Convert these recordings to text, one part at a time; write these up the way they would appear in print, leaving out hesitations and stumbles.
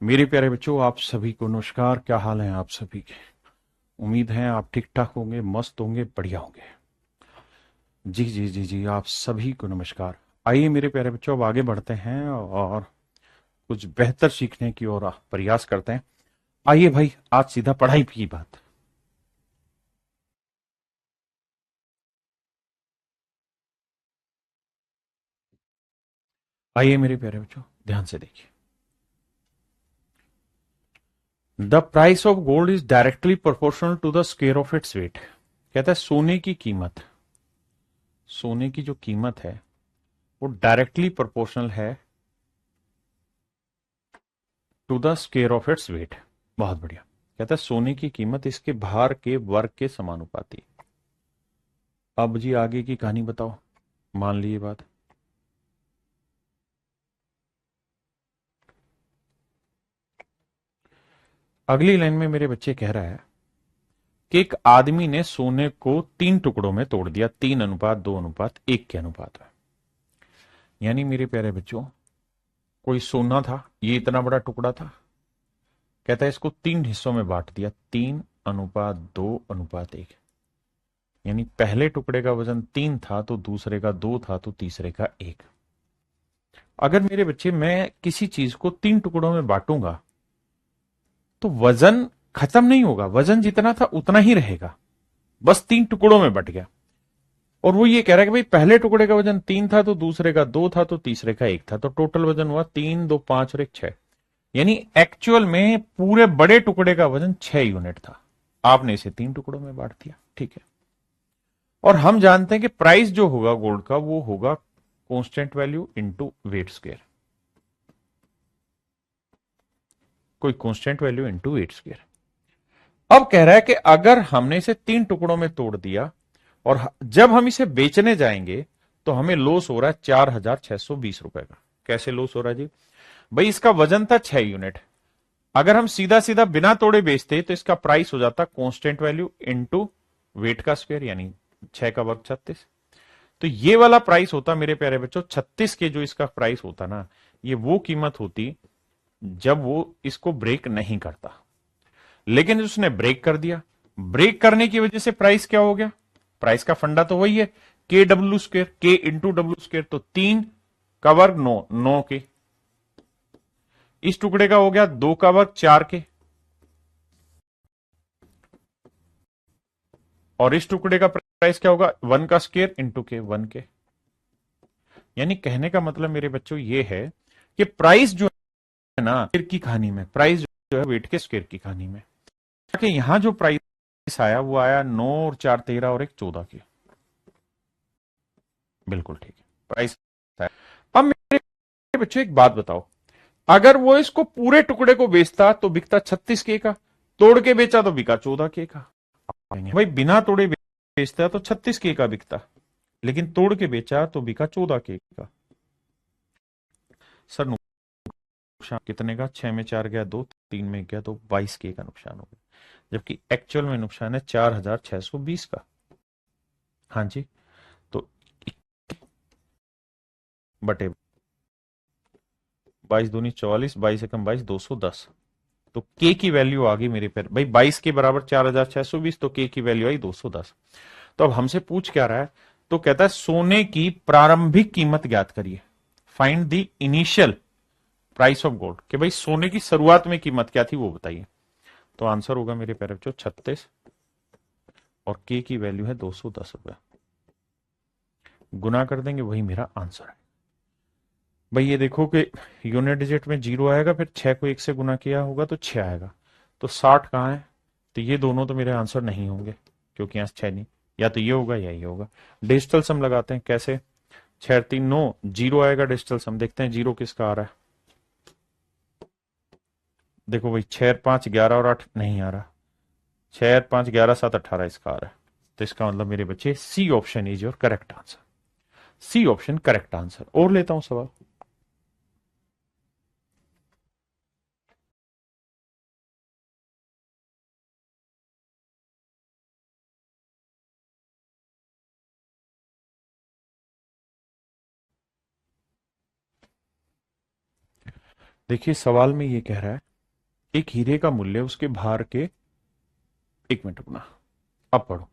मेरे प्यारे बच्चों, आप सभी को नमस्कार। क्या हाल है आप सभी के? उम्मीद है आप ठीक ठाक होंगे, मस्त होंगे, बढ़िया होंगे। जी जी जी जी, आप सभी को नमस्कार। आइए मेरे प्यारे बच्चों, अब आगे बढ़ते हैं और कुछ बेहतर सीखने की ओर प्रयास करते हैं। आइए भाई, आज सीधा पढ़ाई की बात। आइए मेरे प्यारे बच्चों, ध्यान से देखिए। The price of gold is directly proportional to the square of its weight. कहता है सोने की जो कीमत है वो डायरेक्टली प्रोपोर्शनल है to the square of its weight. बहुत बढ़िया। कहता है सोने की कीमत इसके भार के वर्ग के समानुपाती। अब जी आगे की कहानी बताओ। मान ली ये बात। अगली लाइन में मेरे बच्चे कह रहा है कि एक आदमी ने सोने को 3 टुकड़ों में तोड़ दिया, 3:2:1 के अनुपात में। यानी मेरे प्यारे बच्चों, कोई सोना था, ये इतना बड़ा टुकड़ा था। कहता है इसको 3 हिस्सों में बांट दिया, 3:2:1। यानी पहले टुकड़े का वजन 3 था तो दूसरे का 2 था तो तीसरे का 1। अगर मेरे बच्चे मैं किसी चीज को 3 टुकड़ों में बांटूंगा तो वजन खत्म नहीं होगा, वजन जितना था उतना ही रहेगा। बस 3 टुकड़ों में बट गया। और वो ये कह रहा है कि भाई पहले टुकड़े का वजन 3 था तो दूसरे का 2 था तो तीसरे का 1 था, तो टोटल वजन हुआ 3, 2, 5 और 1, 6। यानी एक्चुअल में पूरे बड़े टुकड़े का वजन 6 यूनिट था। आपने इसे 3 टुकड़ों में बांट दिया, ठीक है। और हम जानते हैं कि प्राइस जो होगा गोल्ड का वो होगा constant value into weight square. कोई constant value into weight square. अब कह रहा है कि अगर हमने इसे 3 टुकड़ों में तोड़ दिया और जब हम इसे बेचने जाएंगे तो हमें लॉस हो रहा है 4,620 रुपए का। कैसे लॉस हो रहा है जी? भाई इसका वजन था 6 यूनिट। अगर हम सीधा सीधा बिना तोड़े बेचते तो इसका प्राइस हो जाता कांस्टेंट वैल्यू इनटू वेट का स्क्वायर, यानी 6 का वर्ग 36। तो ये वाला प्राइस होता मेरे प्यारे बच्चों 36 के, जो इसका प्राइस होता ना, ये वो कीमत होती जब वो इसको ब्रेक नहीं करता। लेकिन उसने ब्रेक कर दिया। ब्रेक करने की वजह से प्राइस क्या हो गया? प्राइस का फंडा तो वही है, के डब्ल्यू स्क्वेयर, के इंटू डब्ल्यू स्क्वेयर। तो 3 का वर्ग 9, 9 के। इस टुकड़े का हो गया 2 का वर्ग 4 के। और इस टुकड़े का प्राइस क्या होगा? 1 का स्क्वेयर इंटू के, 1 के। यानी कहने का मतलब मेरे बच्चों ये है कि प्राइस जो है ना स्क्वेयर की कहानी में, प्राइस जो है वेट के स्क्वेयर की कहानी में, कि यहां जो प्राइस आया वो आया 9 और 4 13 और 1 14 के। बिल्कुल ठीक है, प्राइस आया। अब मेरे बच्चों एक बात बताओ, अगर वो इसको पूरे टुकड़े को बेचता तो बिकता 36 के का, तोड़ के बेचा तो बिका 14 के का। भाई बिना तोड़े बेचता तो 36 के का बिकता, लेकिन तोड़ के बेचा तो बिका 14 के का। सर नुकसान कितने का? 6 में 4 गया 2, 3 में गया तो 22 के का नुकसान हो गया, जबकि एक्चुअल में नुकसान है 4,620 का। हाँ जी। तो बटे 22 दूनी 44, 22 एकम 22, 210। तो के की वैल्यू आ गई मेरे पर भाई 22 के बराबर 4,620, तो के की वैल्यू आई 210। तो अब हमसे पूछ क्या रहा है? तो कहता है सोने की प्रारंभिक कीमत ज्ञात करिए। Find the initial price of gold. कि भाई सोने की शुरुआत में कीमत क्या थी वो बताइए। तो आंसर होगा मेरे प्यारे बच्चों 36, और के की वैल्यू है 210 रुपए। गुना कर देंगे, वही मेरा आंसर है। भाई ये देखो कि यूनिट डिजिट में 0 आएगा, फिर 6 को 1 से गुना किया होगा तो 6 आएगा। तो 60 कहाँ है? तो ये दोनों तो मेरे आंसर नहीं होंगे, क्योंकि यहाँ 6 नहीं। या तो ये होगा या ये होगा। डिजिटल सम लगाते हैं। कैसे? 6 3 9, 0 आएगा डिजिटल सम। देखते हैं 0 किसका आ रहा है। देखो भाई 6 5 11 और 8 नहीं आ रहा। 6 5 11 7 18 इसका आ रहा है। तो इसका मतलब मेरे बच्चे C option is your correct answer. C option correct answer. और लेता हूं सवाल। देखिए सवाल में ये कह रहा है एक हीरे का मूल्य उसके भार के, 1 मिनट अपना, अब पढ़ो।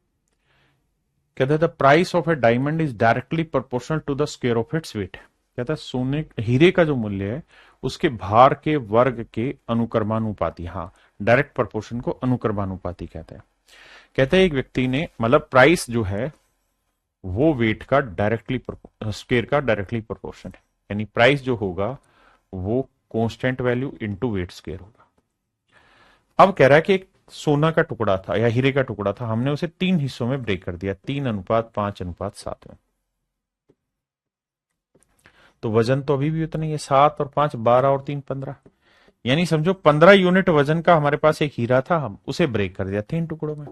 कहता है the price of a diamond is directly proportional to the square of its weight. कहता है सोने हीरे का जो मूल्य है उसके भार के वर्ग के अनुक्रमानुपाती। हाँ, डायरेक्ट प्रोपोर्शन को अनुक्रमानुपाती कहते हैं। कहते हैं एक व्यक्ति ने, मतलब प्राइस जो है वो वेट का डायरेक्टली स्क्वायर का डायरेक्टली प्रोपोर्शन है, यानी प्राइस जो होगा वो constant value into weight square होगा। अब कह रहा है कि एक सोना का टुकड़ा था या हीरे का टुकड़ा था, हमने उसे 3 हिस्सों में ब्रेक कर दिया, 3:5:7 में। तो वजन तो अभी भी उतना ही है, 7 और 5 12 और 3 15, यानी समझो 15 यूनिट वजन का हमारे पास एक हीरा था, हम उसे ब्रेक कर दिया 3 टुकड़ों में।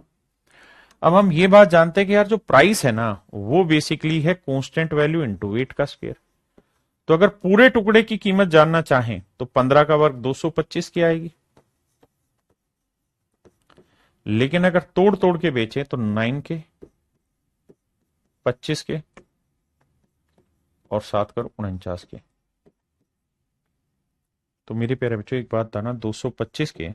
अब हम ये बात जानते हैं कि यार जो प्राइस है ना वो बेसिकली है कांस्टेंट वैल्यू इनटू वेट का स्क्वायर। तो अगर पूरे टुकड़े की कीमत जानना चाहें तो 15 का वर्ग 225 की आएगी, लेकिन अगर तोड़ तोड़ के बेचे तो 9 के, 25 के और 7 कर 49 के। तो मेरे प्यारे बच्चों एक बात था ना, 225 के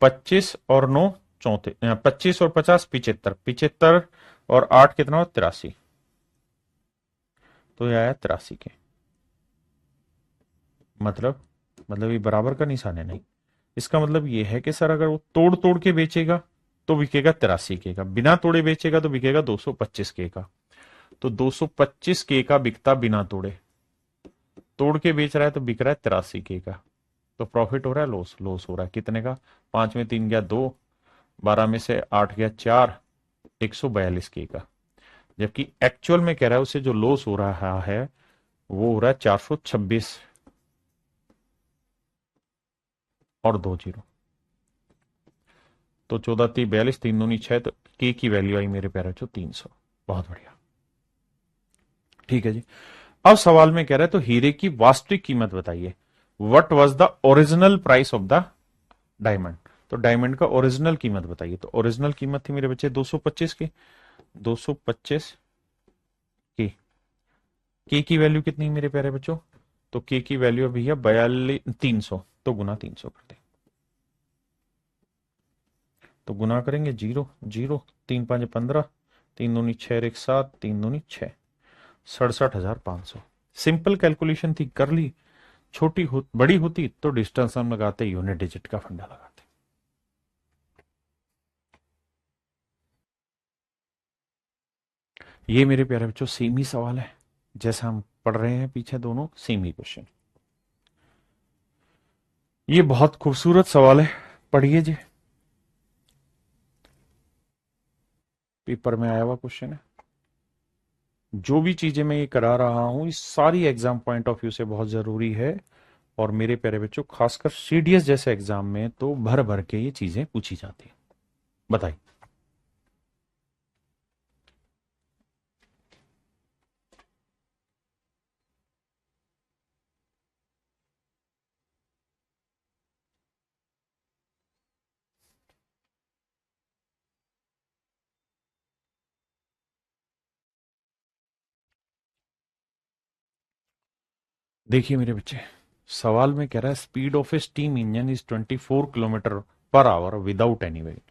25 और 9 34, 25 और 50 75, 75 और 8 कितना हो 83, तो यह आया 83 के। मतलब ये बराबर का निशान है नहीं। इसका मतलब ये है कि सर अगर वो तोड़ तोड़ के बेचेगा तो बिकेगा 83 के का, बिना तोड़े बेचेगा तो बिकेगा 225 के का। तो 225 के का बिकता बिना तोड़े, तोड़ के बेच रहा है तो बिक रहा है 83 के का। तो प्रॉफिट हो रहा है, लॉस लॉस हो रहा है। कितने का? 5 में 3 गया 2, 12 में से 8 गया 4, 142 के का। जबकि एक्चुअल में कह रहा है उसे जो लॉस हो रहा है वो हो रहा है 426 और 2 जीरो। तो 14 3 42, 3 दूनी 6, तो के की वैल्यू आई मेरे प्यारे बच्चों 300। बहुत बढ़िया, ठीक है जी। अब सवाल में कह रहा है तो हीरे की वास्तविक कीमत बताइए। What was the original price of the diamond. तो डायमंड का ओरिजिनल कीमत बताइए। तो ओरिजिनल कीमत थी मेरे बच्चे 225 की, 225 की वैल्यू कितनी मेरे प्यारे बच्चों? तो के की वैल्यू अभी है 42 300, तो गुना 300 कर दे। तो गुना करेंगे 0 0, 3 5 15, 3 दूनी 6 1 7, 3 दूनी 6, 67,500। सिंपल कैलकुलेशन थी, कर ली। बड़ी होती तो डिस्टेंस हम लगाते, यूनिट डिजिट का फंडा लगाते। ये मेरे प्यारे बच्चों सेम ही सवाल है जैसा हम पढ़ रहे हैं पीछे, दोनों सेम ही क्वेश्चन। ये बहुत खूबसूरत सवाल है, पढ़िए जी, पेपर में आया हुआ क्वेश्चन है। जो भी चीजें मैं ये करा रहा हूं इस सारी एग्जाम पॉइंट ऑफ व्यू से बहुत जरूरी है। और मेरे प्यारे बच्चों खासकर सीडीएस जैसे एग्जाम में तो भर भर के ये चीजें पूछी जाती है। बताइए। देखिए मेरे बच्चे, सवाल में कह रहा है speed of a steam engine is 24 kilometre per hour without any weight.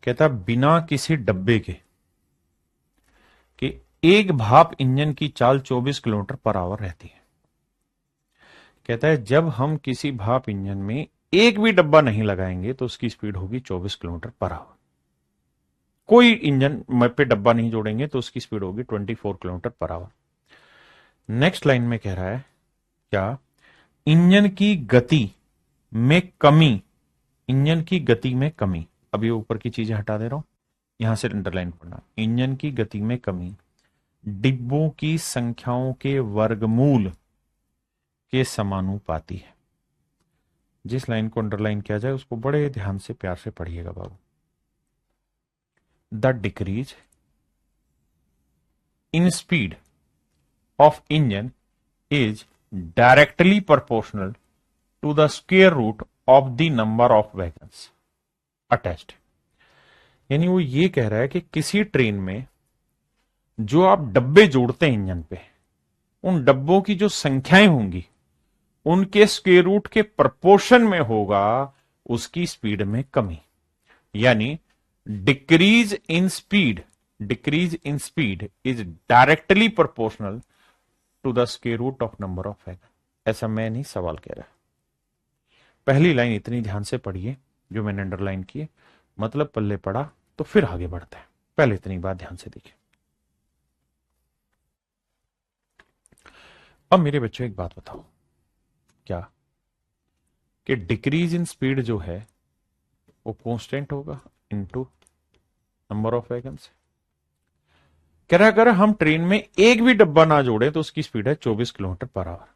कहता है बिना किसी डब्बे के कि एक भाप इंजन की चाल 24 किलोमीटर पर आवर रहती है। कहता है जब हम किसी भाप इंजन में एक भी डब्बा नहीं लगाएंगे तो उसकी स्पीड होगी 24 किलोमीटर पर आवर। कोई इंजन पे डब्बा नहीं जोड़ेंगे तो उसकी स्पीड होगी 24 kilometre per our. Next line में कह रहा है क्या, इंजन की गति में कमी, इंजन की गति में कमी, अब ये ऊपर की चीजें हटा दे रहा हूं, यहां से अंडरलाइन पढ़ना, इंजन की गति में कमी डिब्बों की संख्याओं के वर्गमूल के समानुपाती है। जिस लाइन को अंडरलाइन किया जाए उसको बड़े ध्यान से प्यार से पढ़िएगा बाबू। The decrease in speed of engine is directly proportional to the square root of the number of wagons attached। यानी वो ये कह रहा है कि किसी ट्रेन में जो आप डब्बे जोड़ते हैं इंजन पे, उन डब्बों की जो संख्याएं होंगी उनके स्क्वायर रूट के प्रपोर्शन में होगा उसकी स्पीड में कमी। यानी decrease in speed, decrease in speed is directly proportional to the square root of number of wagon. ऐसा मैं नहीं सवाल कह रहा। पहली लाइन इतनी ध्यान से पढ़िए जो मैंने अंडरलाइन की है, मतलब पल्ले पड़ा तो फिर आगे बढ़ते हैं। पहले इतनी बात ध्यान से देखिए। अब मेरे बच्चों एक बात बताओ, क्या कि डिक्रीज इन स्पीड जो है वो कांस्टेंट होगा इनटू नंबर ऑफ वैगन्स। कह रहा अगर हम ट्रेन में एक भी डब्बा ना जोड़े तो उसकी स्पीड है 24 किलोमीटर पर आवर।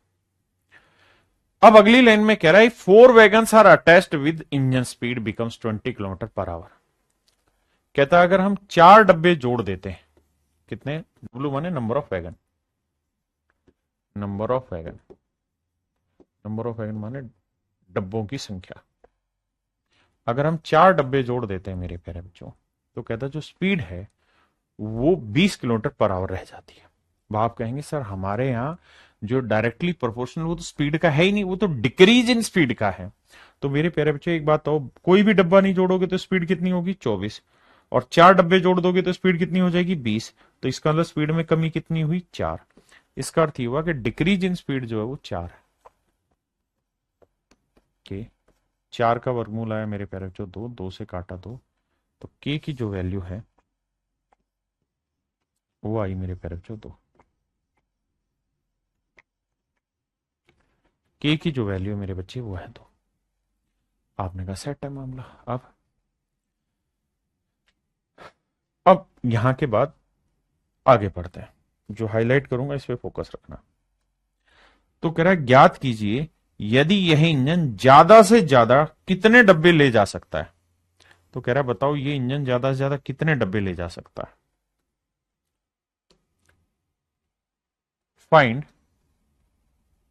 अब अगली लाइन में कह रहा है 4 wagons are attached with engine speed becomes 20 kilometre per hour. कहता है अगर हम 4 डब्बे जोड़ देते हैं, कितने, डब्ल्यू माने number of wagon, number of wagon, number of wagon माने डब्बों की संख्या। अगर हम 4 डब्बे जोड़ देते हैं मेरे प्यारे बच्चों, तो कहता जो स्पीड है वो 20 किलोमीटर पर आवर रह जाती है। अब आप कहेंगे सर हमारे यहां जो डायरेक्टली प्रोपोर्शनल वो तो स्पीड का है ही नहीं, वो तो डिक्रीज इन स्पीड का है। तो मेरे प्यारे बच्चे एक बात हो, कोई भी डब्बा नहीं जोड़ोगे तो स्पीड कितनी होगी 24, और 4 डब्बे जोड़ दोगे तो स्पीड कितनी हो जाएगी 20। तो इसका मतलब स्पीड में कमी कितनी हुई 4। इसका अर्थ ये हुआ कि डिक्रीज इन स्पीड जो है वो 4 है। के 4 का वर्गमूल आया मेरे प्यारे बच्चों 2, 2 से काटा 2, तो के की जो वैल्यू है वो आई मेरे प्यारे बच्चों 2। के की जो वैल्यू है मेरे बच्चे वो है 2। आपने कहा सेट है मामला। अब यहां के बाद आगे बढ़ते हैं, जो हाईलाइट करूंगा इस पे फोकस रखना। तो कह रहा है ज्ञात कीजिए यदि यह इंजन ज्यादा से ज्यादा कितने डब्बे ले जा सकता है। तो कह रहा है बताओ ये इंजन ज्यादा से ज्यादा कितने डब्बे ले जा सकता है। Find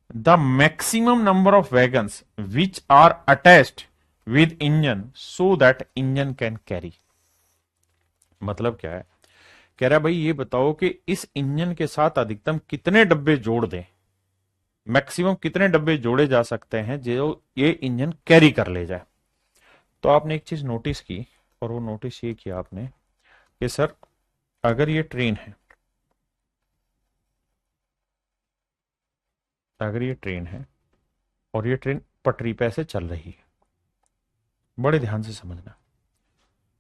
the maximum number of wagons which are attached with engine so that engine can carry. मतलब क्या है, कह रहा है भाई ये बताओ कि इस इंजन के साथ अधिकतम कितने डब्बे जोड़ दें, मैक्सिमम कितने डब्बे जोड़े जा सकते हैं जो ये इंजन कैरी कर ले जाए। तो आपने एक चीज नोटिस की, और वो नोटिस ये किया आपने कि सर अगर ये ट्रेन है, अगर ये ट्रेन है और ये ट्रेन पटरी पे से चल रही है, बड़े ध्यान से समझना,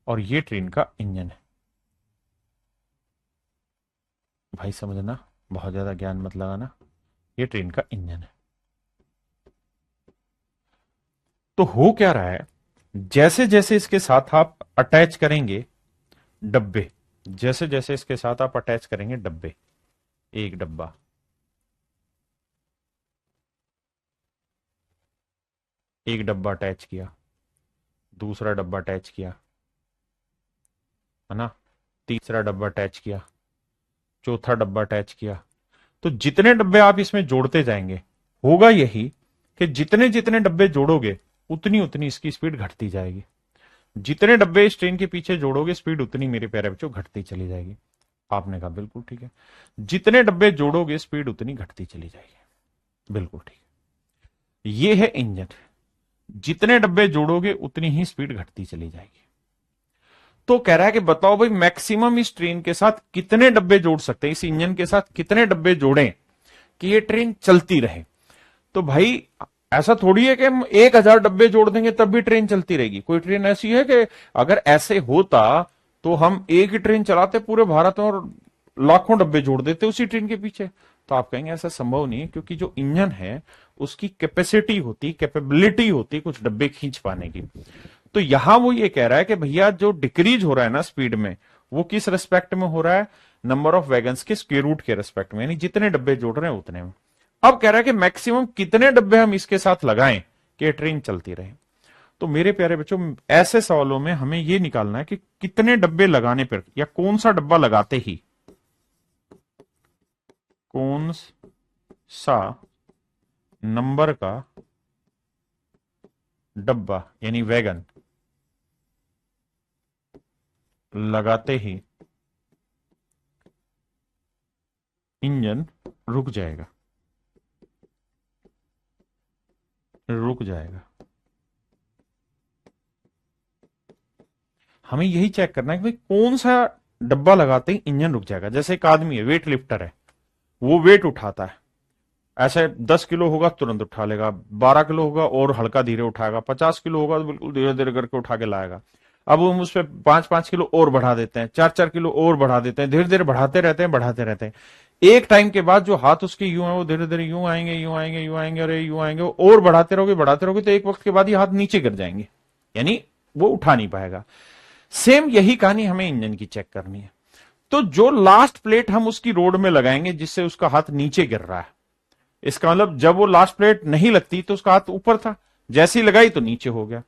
और ये ट्रेन का इंजन है। भाई समझना, बहुत ज्यादा ज्ञान मत लगाना, ये ट्रेन का इंजन है। तो हो क्या रहा है, जैसे जैसे इसके साथ आप अटैच करेंगे डब्बे, जैसे जैसे इसके साथ आप अटैच करेंगे डब्बे, एक डब्बा, एक डब्बा अटैच किया, दूसरा डब्बा अटैच किया, है ना, तीसरा डब्बा अटैच किया, चौथा डब्बा अटैच किया, तो जितने डब्बे आप इसमें जोड़ते जाएंगे होगा यही कि जितने जितने डब्बे जोड़ोगे उतनी उतनी इसकी स्पीड घटती जाएगी। जितने डब्बे इस ट्रेन के पीछे जोड़ोगे स्पीड उतनी मेरे प्यारे बच्चों घटती चली जाएगी। आपने कहा बिल्कुल ठीक है, जितने डब्बे जोड़ोगे स्पीड उतनी घटती चली जाएगी, बिल्कुल ठीक है। ये है इंजन, जितने डब्बे जोड़ोगे उतनी ही स्पीड घटती चली जाएगी। तो कह रहा है कि बताओ भाई मैक्सिमम इस ट्रेन के साथ कितने डब्बे जोड़ सकते हैं, इस इंजन के साथ कितने डब्बे जोड़ें कि ये ट्रेन चलती रहे। तो भाई ऐसा थोड़ी है कि हम 1000 डब्बे जोड़ देंगे तब भी ट्रेन चलती रहेगी। कोई ट्रेन ऐसी है कि अगर ऐसे होता तो हम एक ही ट्रेन चलाते पूरे भारत में और लाखों डब्बे जोड़ देते उसी ट्रेन के पीछे। तो आप कहेंगे ऐसा संभव नहीं है, क्योंकि जो इंजन है उसकी कैपेसिटी होती, कैपेबिलिटी होती कुछ डब्बे खींच पाने की। तो यहां वो ये कह रहा है कि भैया जो डिक्रीज हो रहा है ना स्पीड में, वो किस रेस्पेक्ट में हो रहा है, नंबर ऑफ वैगन्स के स्क्वायर रूट के रेस्पेक्ट में, यानी जितने डब्बे जोड़ रहे हैं उतने में। अब कह रहा है कि मैक्सिमम कितने डब्बे हम इसके साथ लगाएं कि ट्रेन चलती रहे। तो मेरे प्यारे बच्चों ऐसे सवालों में हमें यह निकालना है कि कितने डब्बे लगाने पर, या कौन सा डब्बा लगाते ही, कौन सा नंबर का डब्बा यानी वैगन लगाते ही इंजन रुक जाएगा। रुक जाएगा। हमें यही चेक करना है कि भाई कौन सा डब्बा लगाते ही इंजन रुक जाएगा। जैसे एक आदमी है, वेट लिफ्टर है, वो वेट उठाता है, ऐसे 10 किलो होगा तुरंत उठा लेगा, 12 किलो होगा और हल्का धीरे उठाएगा, 50 किलो होगा तो बिल्कुल धीरे धीरे करके उठा के लाएगा। अब हम उस पर 5-5 किलो और बढ़ा देते हैं, 4-4 किलो और बढ़ा देते हैं, धीरे धीरे बढ़ाते रहते हैं, बढ़ाते रहते हैं। एक टाइम के बाद जो हाथ उसके यूं है वो धीरे धीरे यूं आएंगे, यूं आएंगे, यूं आएंगे, और यूं आएंगे, और बढ़ाते रहोगे तो एक वक्त के बाद ये हाथ नीचे गिर जाएंगे, यानी वो उठा नहीं पाएगा। सेम यही कहानी हमें इंजन की चेक करनी है। तो जो लास्ट प्लेट हम उसकी रोड में लगाएंगे जिससे उसका हाथ नीचे गिर रहा है, इसका मतलब जब वो लास्ट प्लेट नहीं लगती तो उसका हाथ ऊपर था, जैसी लगाई तो नीचे हो गया।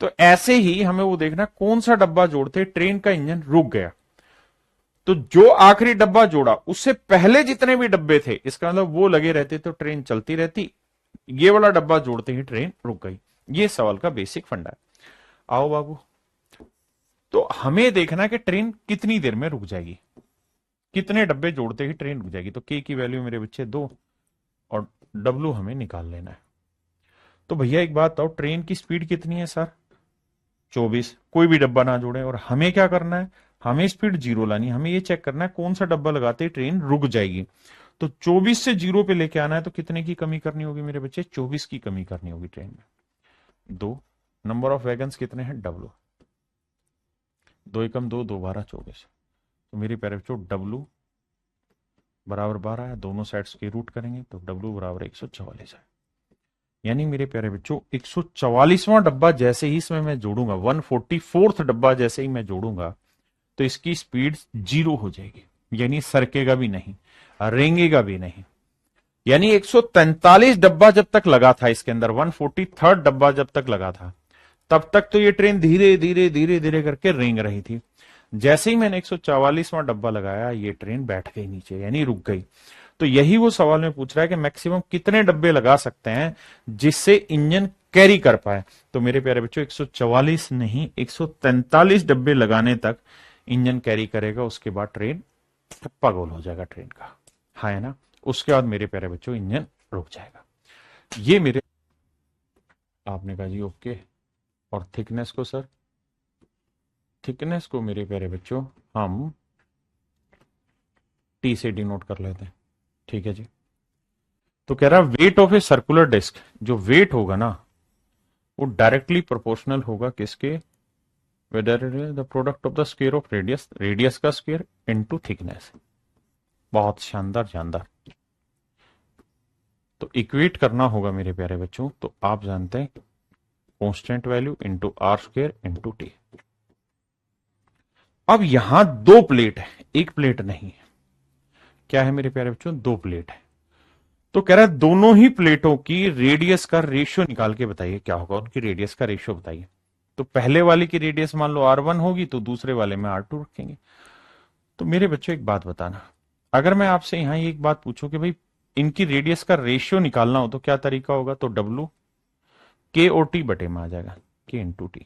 तो ऐसे ही हमें वो देखना कौन सा डब्बा जोड़ते ट्रेन का इंजन रुक गया। तो जो आखिरी डब्बा जोड़ा उससे पहले जितने भी डब्बे थे, इसका मतलब वो लगे रहते तो ट्रेन चलती रहती, ये वाला डब्बा जोड़ते ही ट्रेन रुक गई। ये सवाल का बेसिक फंडा है। आओ बाबू, तो हमें देखना है कि ट्रेन कितनी देर में रुक जाएगी, कितने डब्बे जोड़ते ही ट्रेन रुक जाएगी। तो के की वैल्यू मेरे बच्चे 2 और डब्लू हमें निकाल लेना है। तो भैया एक बात बताओ, ट्रेन की स्पीड कितनी है सर? 24। कोई भी डब्बा ना जोड़े, और हमें क्या करना है, हमें स्पीड 0 लानी है। हमें ये चेक करना है कौन सा डब्बा लगाते ही ट्रेन रुक जाएगी। तो 24 से 0 पे लेके आना है, तो कितने की कमी करनी होगी मेरे बच्चे? 24 की कमी करनी होगी ट्रेन में। 2 नंबर ऑफ वैगन्स कितने हैं? डब्लू। 2 एकम 2, 2 12 24। तो मेरे प्यारे बच्चों डब्लू बराबर 12 है, दोनों साइड्स की रूट करेंगे तो डब्लू बराबर 144 है। यानी मेरे प्यारे बच्चों 144वां डब्बा जैसे ही इसमें मैं जोड़ूंगा, 144th डब्बा जैसे ही मैं जोड़ूंगा, तो इसकी स्पीड 0 हो जाएगी, यानी सरकेगा भी नहीं, रेंगेगा भी नहीं। यानी 143 डब्बा जब तक लगा था इसके अंदर, 143rd डब्बा जब तक लगा था, तब तक तो ये ट्रेन धीरे धीरे धीरे धीरे करके रेंग रही थी। जैसे ही मैंने 144वां डब्बा लगाया, ये ट्रेन बैठ गई नीचे, यानी रुक गई। तो यही वो सवाल में पूछ रहा है कि मैक्सिमम कितने डब्बे लगा सकते हैं जिससे इंजन कैरी कर पाए। तो मेरे प्यारे बच्चों 144 नहीं, 143 डब्बे लगाने तक इंजन कैरी करेगा, उसके बाद ट्रेन ठप्पा गोल हो जाएगा ट्रेन का। हाँ है ना? उसके बाद मेरे प्यारे बच्चों इंजन रुक जाएगा। ये मेरे, आपने कहा जी ओके। और थिकनेस को सर, थिकनेस को मेरे प्यारे बच्चों हम टी से डिनोट कर लेते हैं। ठीक है जी। तो कह रहा है weight of a circular disc, जो वेट होगा ना वो डायरेक्टली प्रोपोर्शनल होगा किसके? Whether the product of the square of radius, radius का स्क्वायर इनटू थिकनेस। बहुत शानदार शानदार। तो इक्वेट करना होगा मेरे प्यारे बच्चों, तो आप जानते हैं constant value into R square into T. अब यहां 2 प्लेट है, एक प्लेट नहीं है। क्या है मेरे प्यारे बच्चों? 2 प्लेट है। तो कह रहा है दोनों ही प्लेटों की रेडियस का रेशियो निकाल के बताइए क्या होगा, उनकी रेडियस का रेशियो बताइए। तो पहले वाले की रेडियस मान लो R1 होगी, तो दूसरे वाले में R2 रखेंगे। तो मेरे बच्चों एक बात बताना, अगर मैं आपसे यहां एक बात पूछूं कि भाई इनकी रेडियस का रेशियो निकालना हो तो क्या तरीका होगा? तो W K और T बटे में आ जाएगा, K इंटू टी।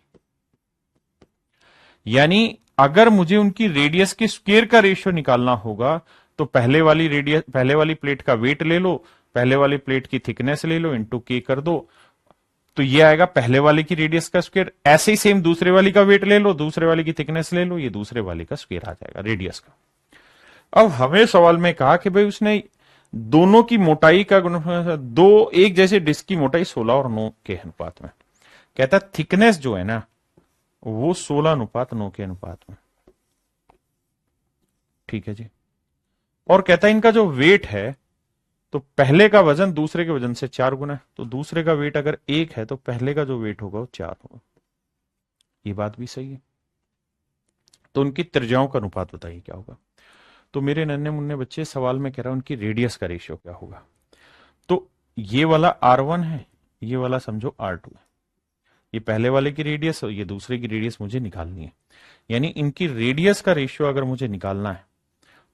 यानी अगर मुझे उनकी रेडियस के स्क्वायर का रेशियो निकालना होगा तो पहले वाली रेडियस, पहले वाली प्लेट का वेट ले लो, पहले वाली प्लेट की थिकनेस ले लो, इंटू के कर दो, तो ये आएगा पहले वाले की रेडियस का स्क्वायर। ऐसे ही सेम दूसरे वाली का वेट ले लो, दूसरे वाले की थिकनेस ले लो, ये दूसरे वाले का स्क्वायर आ जाएगा रेडियस का। अब हमें सवाल में कहा कि भाई उसने दोनों की मोटाई का गुणनफल, दो एक जैसे डिस्क की मोटाई 16 और 9 के अनुपात में। कहता है थिकनेस जो है ना वो 16:9 के अनुपात में। ठीक है जी। और कहता है इनका जो वेट है, तो पहले का वजन दूसरे के वजन से 4 गुना है, तो दूसरे का वेट अगर 1 है तो पहले का जो वेट होगा वो 4 होगा। ये बात भी सही है। तो उनकी त्रिज्याओं का अनुपात बताइए क्या होगा। तो मेरे नन्हे मुन्ने बच्चे सवाल में कह रहा है उनकी रेडियस का रेशियो क्या होगा। तो ये वाला R1 है, ये वाला समझो R2 है, ये पहले वाले की रेडियस और ये दूसरे की रेडियस मुझे निकालनी है। यानी इनकी रेडियस का रेशियो अगर मुझे निकालना है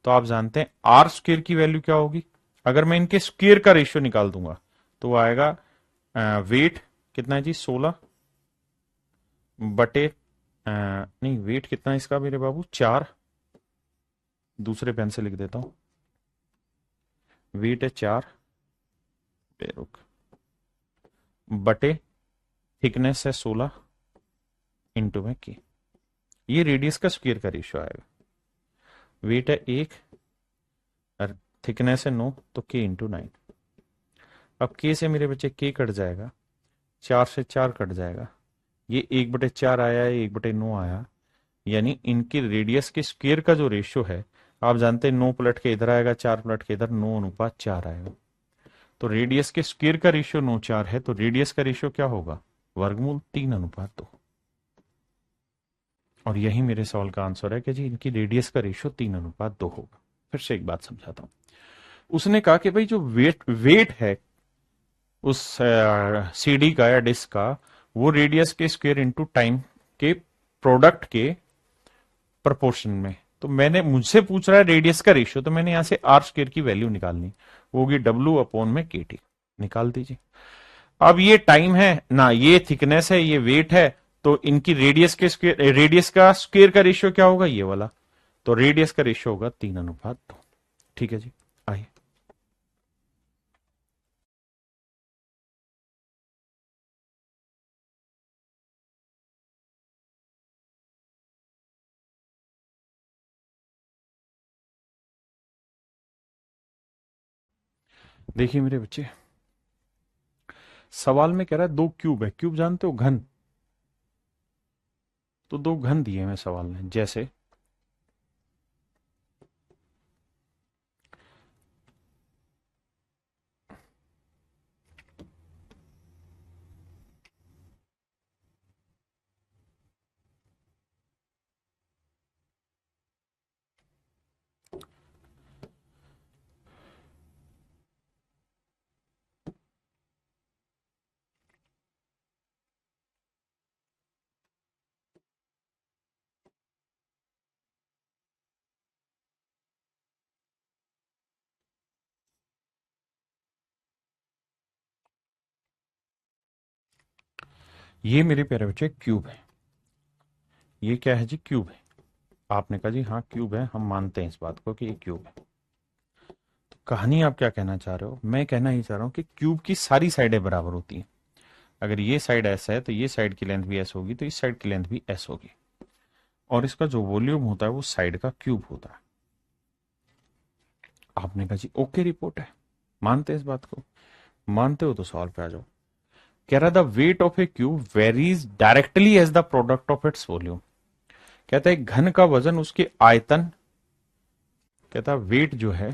तो आप जानते हैं आर स्क्वेयर की वैल्यू क्या होगी। अगर मैं इनके स्क्वेयर का रेशियो निकाल दूंगा तो वो आएगा वेट कितना है जी? 16 बटे नहीं, वेट कितना है इसका मेरे बाबू? 4। दूसरे पेन से लिख देता हूं, वेट है 4, रुक, बटे थिकनेस है 16 इंटू में के। ये रेडियस का स्क्वायर का रेशियो आएगा। वेट है 1 और थिकनेस है 9, तो के इंटू 9। अब के से मेरे बच्चे के कट जाएगा, 4 से 4 कट जाएगा, ये 1/4 आया है, 1/9 आया, यानी इनकी रेडियस के स्क्वायर का जो रेशियो है, आप जानते हैं 9 पलट के इधर आएगा, 4 पलट के इधर, 9:4 आएगा। तो रेडियस के स्क्वायर का रेशियो 9/4 है, तो रेडियस का रेशियो क्या होगा, वर्गमूल 3:2। और यही मेरे सवाल का आंसर है कि जी इनकी रेडियस का रेशियो 3:2 होगा। फिर से एक बात समझाता हूं। उसने कहा कि भाई जो वेट है उस सीडी का या डिस्क का, वो रेडियस के स्क्वायर इंटू टाइम के प्रोडक्ट के प्रोपोर्शन में। तो मैंने मुझसे पूछ रहा है रेडियस का रेशियो, तो मैंने यहां से आर स्क्वायर की वैल्यू निकालनी, वो होगी W/KT। निकाल दीजिए। अब ये टाइम है ना, ये थिकनेस है, ये वेट है, तो इनकी रेडियस के स्क्वायर, रेडियस का स्क्वायर का रेशियो क्या होगा, ये वाला। तो रेडियस का रेशियो होगा 3:2। ठीक है जी, आइए। देखिए मेरे बच्चे, सवाल में कह रहा है 2 क्यूब है। क्यूब जानते हो, घन। तो 2 घन दिए हैं सवाल में, जैसे ये मेरे प्यारे बच्चे क्यूब है। ये क्या है जी, क्यूब है। आपने कहा जी हाँ क्यूब है, हम मानते हैं इस बात को कि ये क्यूब है। तो कहानी आप क्या कहना चाह रहे हो, मैं कहना ही चाह रहा हूं कि क्यूब की सारी साइडें बराबर होती हैं। अगर ये साइड एस है तो ये साइड की लेंथ भी एस होगी, तो इस साइड की लेंथ भी एस होगी। और इसका जो वॉल्यूम होता है वो साइड का क्यूब होता है। आपने कहा जी ओके, रिपोर्ट है, मानते हैं इस बात को। मानते हो तो सवाल पे आ जाओ। कह रहा the weight of a cube varies directly as the product of its volume. कहता है घन का वजन उसके आयतन, कहता है वेट जो है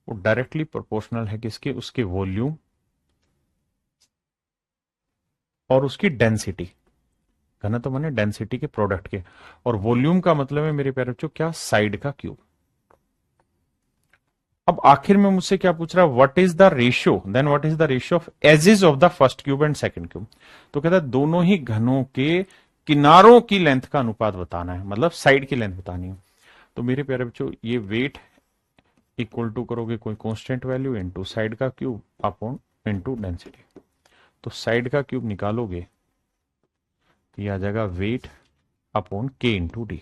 वो डायरेक्टली प्रोपोर्शनल है किसके, उसके वॉल्यूम और उसकी डेंसिटी। घनत्व माने डेंसिटी के प्रोडक्ट के, और वॉल्यूम का मतलब है मेरे प्यारे बच्चों क्या, साइड का क्यूब। अब आखिर में मुझसे क्या पूछ रहा है, what is the ratio, then what is the ratio of ages of the first cube and second cube. तो कहता है दोनों ही घनों के किनारों की लेंथ का अनुपात बताना है, मतलब साइड की लेंथ बतानी है। तो मेरे प्यारे बच्चों ये वेट इक्वल टू करोगे कोई कांस्टेंट वैल्यू इनटू साइड का क्यूब अपॉन इनटू डेंसिटी। तो साइड का क्यूब निकालोगे तो यह आ जाएगा वेट अपॉन के इंटू डी।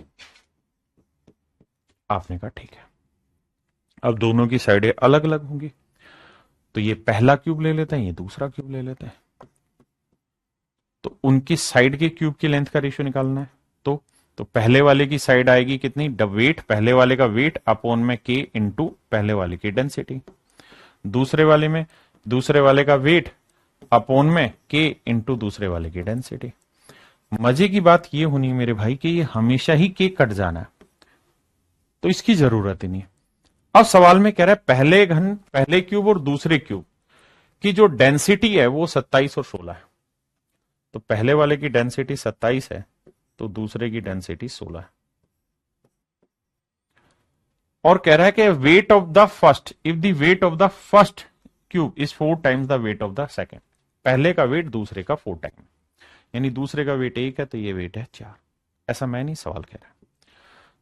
आपने कहा ठीक है। अब दोनों की साइडें अलग अलग होंगी, तो ये पहला क्यूब ले लेते हैं, ये दूसरा क्यूब ले लेते हैं। तो उनकी साइड के क्यूब की लेंथ का रेशियो निकालना है। तो पहले वाले की साइड आएगी कितनी, वेट, पहले वाले का वेट अपॉन में के इंटू पहले वाले की डेंसिटी। दूसरे वाले में दूसरे वाले का वेट अपॉन में के इंटू दूसरे वाले की डेंसिटी। मजे की बात ये होनी मेरे भाई कि ये हमेशा ही के कट जाना है, तो इसकी जरूरत ही नहीं। अब सवाल में कह रहा है पहले घन, पहले क्यूब और दूसरे क्यूब की जो डेंसिटी है वो 27 और 16 है। तो पहले वाले की डेंसिटी 27 है, तो दूसरे की डेंसिटी 16 है। और कह रहा है कि wait of the first, if the weight of the first cube is 4 times the weight of the second. पहले का वेट दूसरे का 4 टाइम, यानी दूसरे का वेट 1 है तो ये वेट है 4। ऐसा मैं नहीं, सवाल कह रहा है।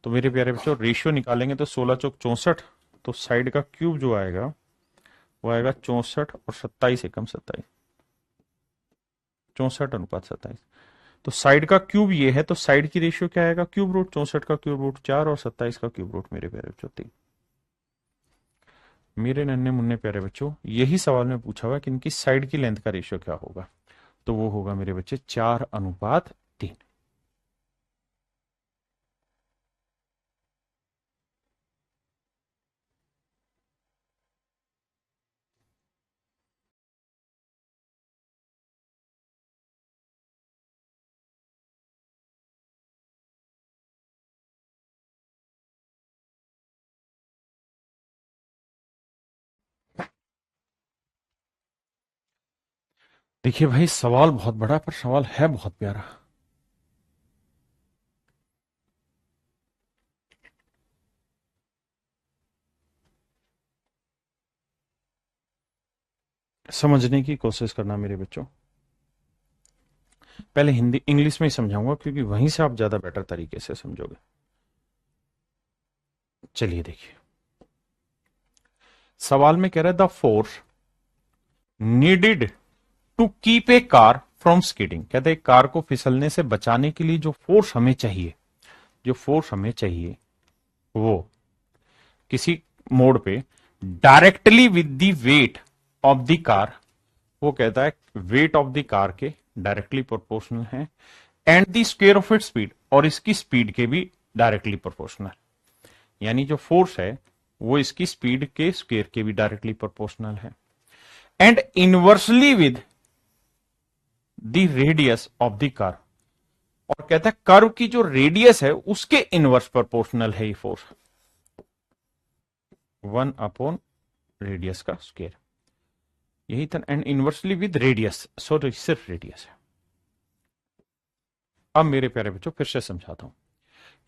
तो मेरे प्यारे बच्चों रेशियो निकालेंगे तो 16 चौक 64, तो साइड का क्यूब जो आएगा वो आएगा 64 और 27 एकम 27, 64:27। तो साइड का क्यूब ये है, तो साइड की रेशियो क्या आएगा, क्यूब रूट, 64 का क्यूब रूट 4 और 27 का क्यूब रूट मेरे प्यारे बच्चों 3। मेरे नन्हे मुन्ने प्यारे बच्चों, यही सवाल में पूछा हुआ कि इनकी साइड की लेंथ का रेशियो क्या होगा। तो वो होगा मेरे बच्चे 4:3। देखिए भाई, सवाल बहुत बड़ा पर सवाल है बहुत प्यारा। समझने की कोशिश करना मेरे बच्चों। पहले हिंदी इंग्लिश में ही समझाऊंगा क्योंकि वहीं से आप ज्यादा बेटर तरीके से समझोगे। चलिए देखिए, सवाल में कह रहा है the force needed to keep a car from skidding. कहते हैं कार को फिसलने से बचाने के लिए जो फोर्स हमें चाहिए, जो फोर्स हमें चाहिए वो किसी मोड़ पे directly with the weight of the car, वो कहता है वेट ऑफ द कार के डायरेक्टली प्रोपोर्शनल है and the square of it speed, और इसकी स्पीड के भी डायरेक्टली प्रोपोर्शनल। यानी जो फोर्स है वो इसकी स्पीड के स्क्वायर के भी डायरेक्टली प्रोपोर्शनल है and inversely with the radius of the car, और कहता है कर्व की जो रेडियस है उसके इनवर्स प्रोपोर्शनल है ये फोर्स, 1 रेडियस का स्क्वायर। यही था, and inversely with radius, sorry सिर्फ रेडियस है। अब मेरे प्यारे बच्चों फिर से समझाता हूं।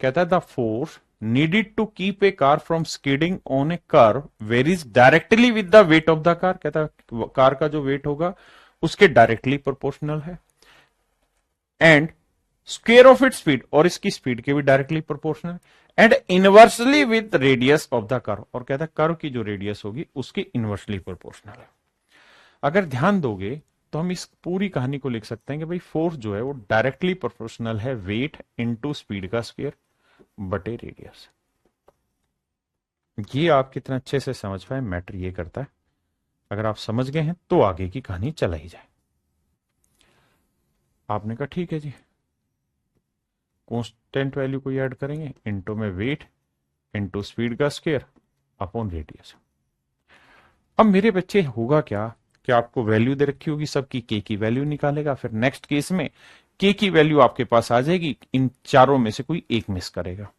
कहता है the force needed to keep a car from skidding on a curve varies directly with the weight of the car. कहता है कार का जो वेट होगा उसके डायरेक्टली प्रोपोर्शनल है and square of it speed, और इसकी स्पीड के भी directly proportional and inversely with radius of the curve, और कहता है कर्व की जो रेडियस होगी उसके इनवर्सली प्रोपोर्शनल है। अगर ध्यान दोगे तो हम इस पूरी कहानी को लिख सकते हैं कि भाई फोर्स जो है वो डायरेक्टली प्रोपोर्शनल है वेट इनटू स्पीड का स्क्वायर बटे रेडियस। ये आप कितना अच्छे से समझ पाए, मैटर ये करता है। अगर आप समझ गए हैं तो आगे की कहानी चला ही जाए। आपने कहा ठीक है जी, कांस्टेंट वैल्यू को ऐड करेंगे, इनटू में वेट इनटू स्पीड का स्क्वायर अपॉन रेडियस। अब मेरे बच्चे होगा क्या कि आपको वैल्यू दे रखी होगी सबकी, के की वैल्यू निकालेगा, फिर नेक्स्ट केस में के की वैल्यू आपके पास आ जाएगी, इन चारों में से कोई एक मिस करेगा।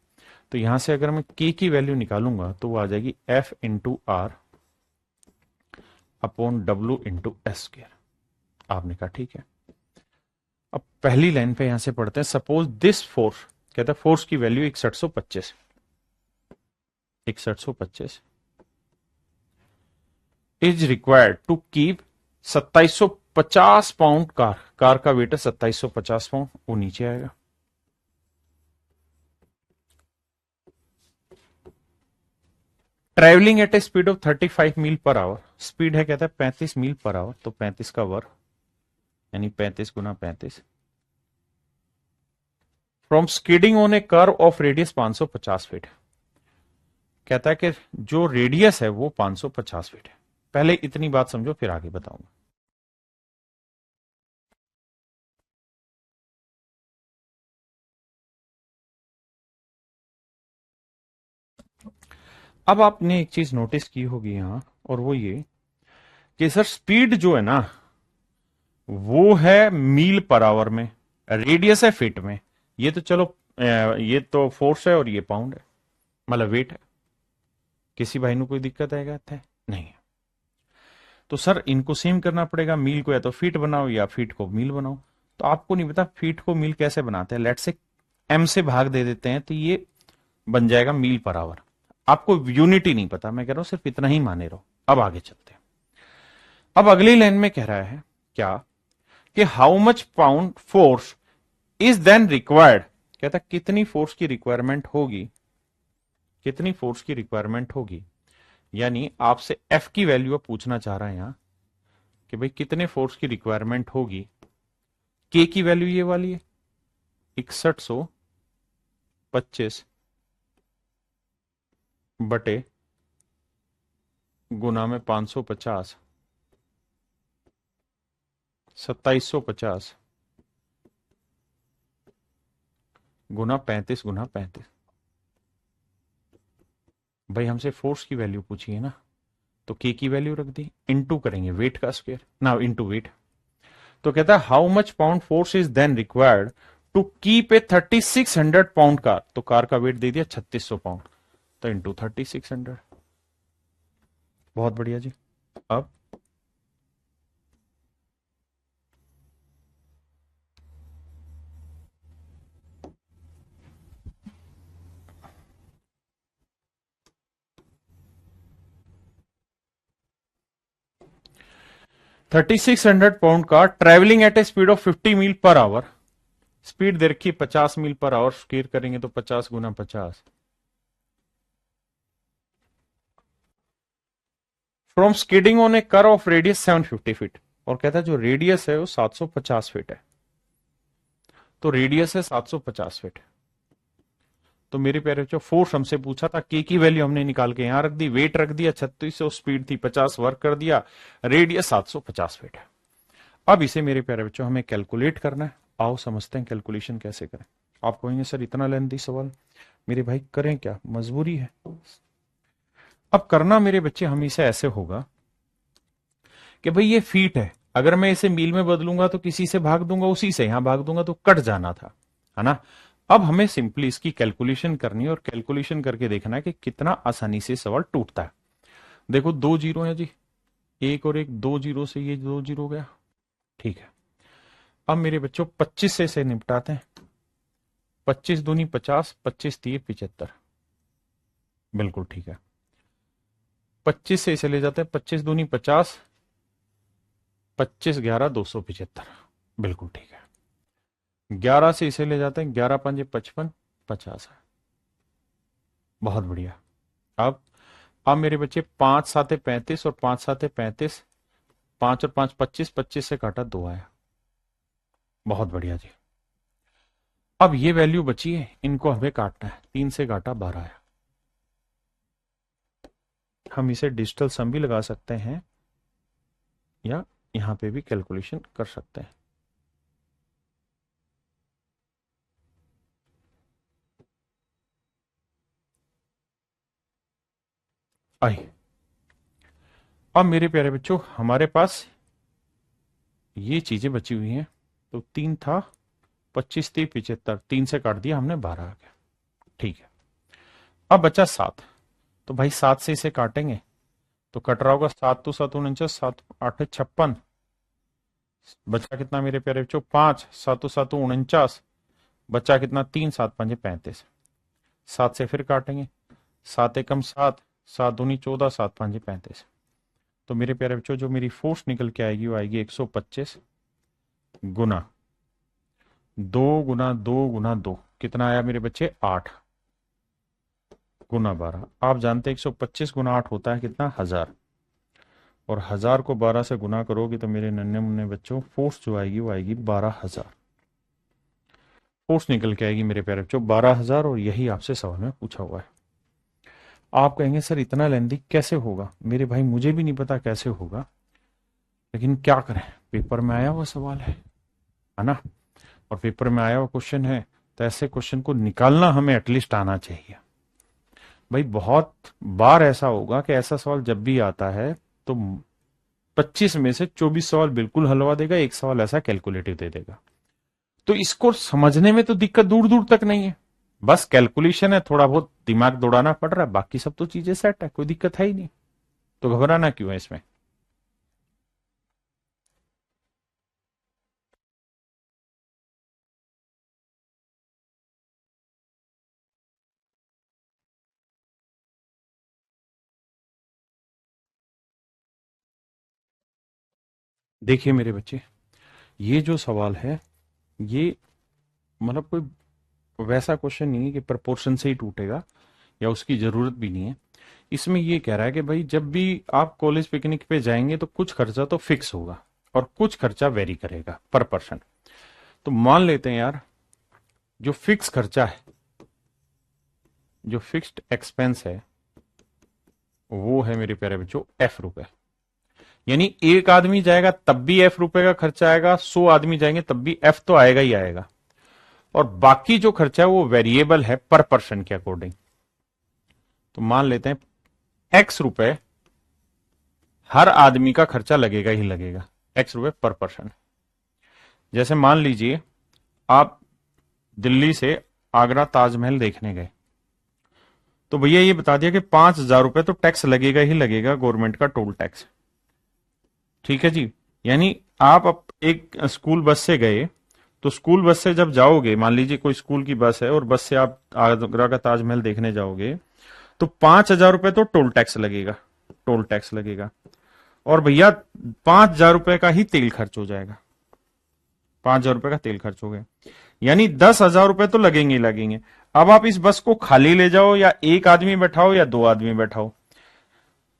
तो यहां से अगर मैं के की वैल्यू निकालूंगा तो वो आ जाएगी F into R upon W into S square. आपने कहा ठीक है। अब पहली लाइन पे यहां से पढ़ते हैं, सपोज दिस फोर्स, कहता है फोर्स की value 6125, 6125 is required to keep 2750 pound car का वेट है 2750 पाउंड, वो नीचे आएगा। Travelling at a speed of 35 मील पर आवर, स्पीड है कहता है 35 मील पर आवर, तो 35 का वर्ग यानी 35 गुना 35, from skidding on a curve of radius 550 feet. कहता है कि जो रेडियस है वो 550 फीट है। पहले इतनी बात समझो फिर आगे बताऊंगा। अब आपने एक चीज नोटिस की होगी यहां, और वो ये कि सर स्पीड जो है ना वो है मील पर आवर में, रेडियस है फीट में। ये तो चलो ये तो फोर्स है और ये पाउंड है, मतलब वेट है। किसी भाई को कोई दिक्कत आएगा थे? नहीं है। तो सर इनको सेम करना पड़ेगा, मील को या तो फीट बनाओ या फीट को मील बनाओ। तो आपको नहीं पता फीट को मील कैसे बनाते हैं, लेट से एम से भाग दे देते हैं तो ये बन जाएगा मील पर आवर। आपको यूनिट ही नहीं पता, मैं कह रहा हूं सिर्फ इतना ही माने रहो। अब आगे चलते हैं। अब अगली लाइन में कह रहा है क्या कि how much pound force is then required. कहता कितनी फोर्स की रिक्वायरमेंट होगी, कितनी फोर्स की रिक्वायरमेंट होगी, यानी आपसे एफ की वैल्यू पूछना चाह रहा है यहां कि भाई कितने फोर्स की रिक्वायरमेंट होगी। के की वैल्यू ये वाली है 6125 बटे गुना में 550, 2750 गुना 35 गुना 35। भाई हमसे फोर्स की वैल्यू पूछी है ना, तो के की वैल्यू रख दी, इनटू करेंगे वेट का स्क्वायर ना, इनटू वेट। तो कहता है how much pound force is then required to keep a 3600 pound car. तो कार का वेट दे दिया 3600 पाउंड, तो इंटू 3600। बहुत बढ़िया जी। अब 3600 पाउंड का travelling at a speed of 50 मील पर आवर, स्पीड दे रखी 50 मील पर आवर, स्क्वायर करेंगे तो 50 गुना 50, फ्रॉम स्किडिंग ऑन ए कर ऑफ रेडियस 750 फीट। और कहता है जो रेडियस है वो 750 फीट है, तो रेडियस है 750 फीट। तो मेरे प्यारे बच्चों फोर्स हमसे पूछा था, के की वैल्यू हमने निकाल के यहां रख दी, वेट रख दिया 3600, स्पीड थी 50, वर्क कर दिया, रेडियस 750 फीट है। अब इसे मेरे प्यारे बच्चों हमें कैलकुलेट करना है। आओ समझते हैं कैलकुलेशन कैसे करें। आप कहेंगे सर इतना लेंथी सवाल, मेरे भाई करें क्या, मजबूरी है। अब करना मेरे बच्चे हम इसे ऐसे होगा कि भाई ये फीट है, अगर मैं इसे मील में बदलूंगा तो किसी से भाग दूंगा, उसी से यहां भाग दूंगा तो कट जाना था, है ना। अब हमें सिंपली इसकी कैलकुलेशन करनी है और कैलकुलेशन करके देखना है कि कितना आसानी से सवाल टूटता है। देखो दो जीरो है जी, एक और एक, दो जीरो से ये दो जीरो हो गया, ठीक है। अब मेरे बच्चों 25 से इसे निपटाते हैं। 25 दूनी 50, 25 तीय 75, बिल्कुल ठीक है। 25 से इसे ले जाते हैं, 25 दूनी 50, 25 11 275, बिल्कुल ठीक है। 11 से इसे ले जाते हैं, 11 पंजे 55, 50 है, बहुत बढ़िया। अब मेरे बच्चे 5 साते 35 और 5 साते 35, 5 और 5 25, 25 से काटा 2 आया, बहुत बढ़िया जी। अब ये वैल्यू बची है, इनको हमें काटना है, 3 से काटा 12 आया। हम इसे डिजिटल सम भी लगा सकते हैं या यहां पे भी कैलकुलेशन कर सकते हैं। आइए, अब मेरे प्यारे बच्चों हमारे पास ये चीजें बची हुई हैं। तो 3 था, 25 थी 75, 3 से काट दिया हमने 12 आ गया, ठीक है। अब बचा 7, तो भाई 7 से इसे काटेंगे तो कट रहा होगा, 7 तो 7 49, 7 8 56, बचा कितना मेरे प्यारे बच्चों 5, 7 तो 7 49, बचा कितना 3, 7 5 35, 7 से फिर काटेंगे, 7 एकम 7, 7 दूनी 14, 7 5 35। तो मेरे प्यारे बच्चों जो मेरी फोर्स निकल के आएगी वो आएगी 125 गुना 2 गुना 2 गुना 2, कितना आया मेरे बच्चे 8 गुना 12। आप जानते हैं 125 गुना 8 होता है कितना 1000, और 1000 को 12 से गुना करोगे तो मेरे नन्हे मुन्ने बच्चों फोर्स जो आएगी वो आएगी 12,000। फोर्स निकल के आएगी मेरे प्यारे बच्चों 12,000, और यही आपसे सवाल में पूछा हुआ है। आप कहेंगे सर इतना लेंथी कैसे होगा, मेरे भाई मुझे भी नहीं पता कैसे होगा, लेकिन क्या करें, पेपर में आया हुआ सवाल है ना, और पेपर में आया हुआ क्वेश्चन है, तो ऐसे क्वेश्चन को निकालना हमें एटलीस्ट आना चाहिए। भाई बहुत बार ऐसा होगा कि ऐसा सवाल जब भी आता है तो 25 में से 24 सवाल बिल्कुल हलवा देगा, एक सवाल ऐसा कैलकुलेटिव दे देगा। तो इसको समझने में तो दिक्कत दूर दूर तक नहीं है, बस कैलकुलेशन है, थोड़ा बहुत दिमाग दौड़ाना पड़ रहा है, बाकी सब तो चीजें सेट है, कोई दिक्कत है ही नहीं, तो घबराना क्यों है इसमें। देखिए मेरे बच्चे, ये जो सवाल है ये मतलब कोई वैसा क्वेश्चन नहीं है कि प्रपोर्शन से ही टूटेगा, या उसकी जरूरत भी नहीं है। इसमें ये कह रहा है कि भाई जब भी आप कॉलेज पिकनिक पे जाएंगे तो कुछ खर्चा तो फिक्स होगा और कुछ खर्चा वेरी करेगा पर पर्सन। तो मान लेते हैं यार जो फिक्स खर्चा है, जो फिक्स्ड एक्सपेंस है वो है मेरे प्यारे बच्चों F रुपए। यानी एक आदमी जाएगा तब भी F रुपए का खर्चा आएगा, 100 आदमी जाएंगे तब भी F तो आएगा ही आएगा। और बाकी जो खर्चा है वो वेरिएबल है पर पर्सन के अकॉर्डिंग। तो मान लेते हैं X रुपए हर आदमी का खर्चा लगेगा ही लगेगा, X रुपए पर पर्सन। जैसे मान लीजिए आप दिल्ली से आगरा ताजमहल देखने गए, तो भैया ये बता दिया कि 5,000 रुपए तो टैक्स लगेगा ही लगेगा, गवर्नमेंट का टोल टैक्स। ठीक है जी। यानी आप एक स्कूल बस से गए, तो स्कूल बस से जब जाओगे, मान लीजिए कोई स्कूल की बस है और बस से आप आगरा का ताजमहल देखने जाओगे, तो 5,000 रुपए तो टोल टैक्स लगेगा, टोल टैक्स लगेगा। और भैया 5,000 रुपए का ही तेल खर्च हो जाएगा, 5,000 रुपए का तेल खर्च हो गया। यानी 10,000 रुपए तो लगेंगे ही लगेंगे। अब आप इस बस को खाली ले जाओ या एक आदमी बैठाओ या 2 आदमी बैठाओ,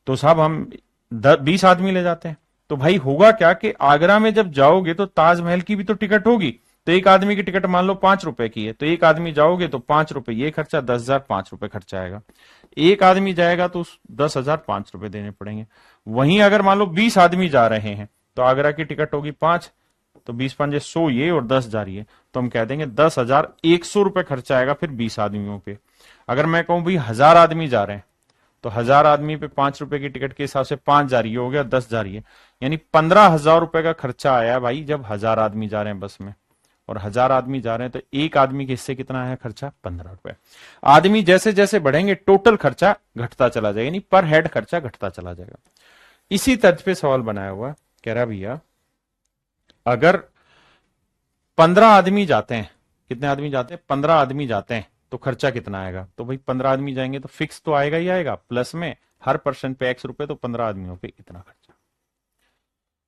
तो साहब हम 20 आदमी ले जाते हैं। तो भाई होगा क्या कि आगरा में जब जाओगे तो ताजमहल की भी तो टिकट होगी, तो एक आदमी की टिकट मान लो 5 रुपए की है, तो एक आदमी जाओगे तो 5 रुपए ये खर्चा, 10,000 5 रुपए खर्चा आएगा। एक आदमी जाएगा तो 10,000 5 रुपए देने पड़ेंगे। वहीं अगर मान लो 20 आदमी जा रहे हैं तो आगरा की टिकट होगी 5, तो 20 पंजे 100 ये और 10 जा रही है, तो हम कह देंगे 10,100 रुपए खर्चा आएगा फिर 20 आदमियों पे। अगर मैं कहूं भाई 1,000 आदमी जा रहे हैं तो 1,000 आदमी पे 5 रुपए की टिकट के हिसाब से 5 जा रही है, हो गया 10 जा रही है। यानी 15,000 रुपए का खर्चा आया भाई जब 1,000 आदमी जा रहे हैं बस में, और 1,000 आदमी जा रहे हैं तो एक आदमी के हिस्से कितना आया खर्चा, 15 रुपए। आदमी जैसे जैसे बढ़ेंगे टोटल खर्चा घटता चला जाएगा, यानी पर हेड खर्चा घटता चला जाएगा। इसी तर्ज पे सवाल बनाया हुआ, कह रहा भैया अगर 15 आदमी जाते हैं, कितने आदमी जाते हैं, 15 आदमी जाते हैं, तो खर्चा कितना आएगा। तो भाई 15 आदमी जाएंगे तो फिक्स तो आएगा ही आएगा, प्लस में हर पर्सन पे X रुपए, तो 15 आदमियों पे इतना खर्चा।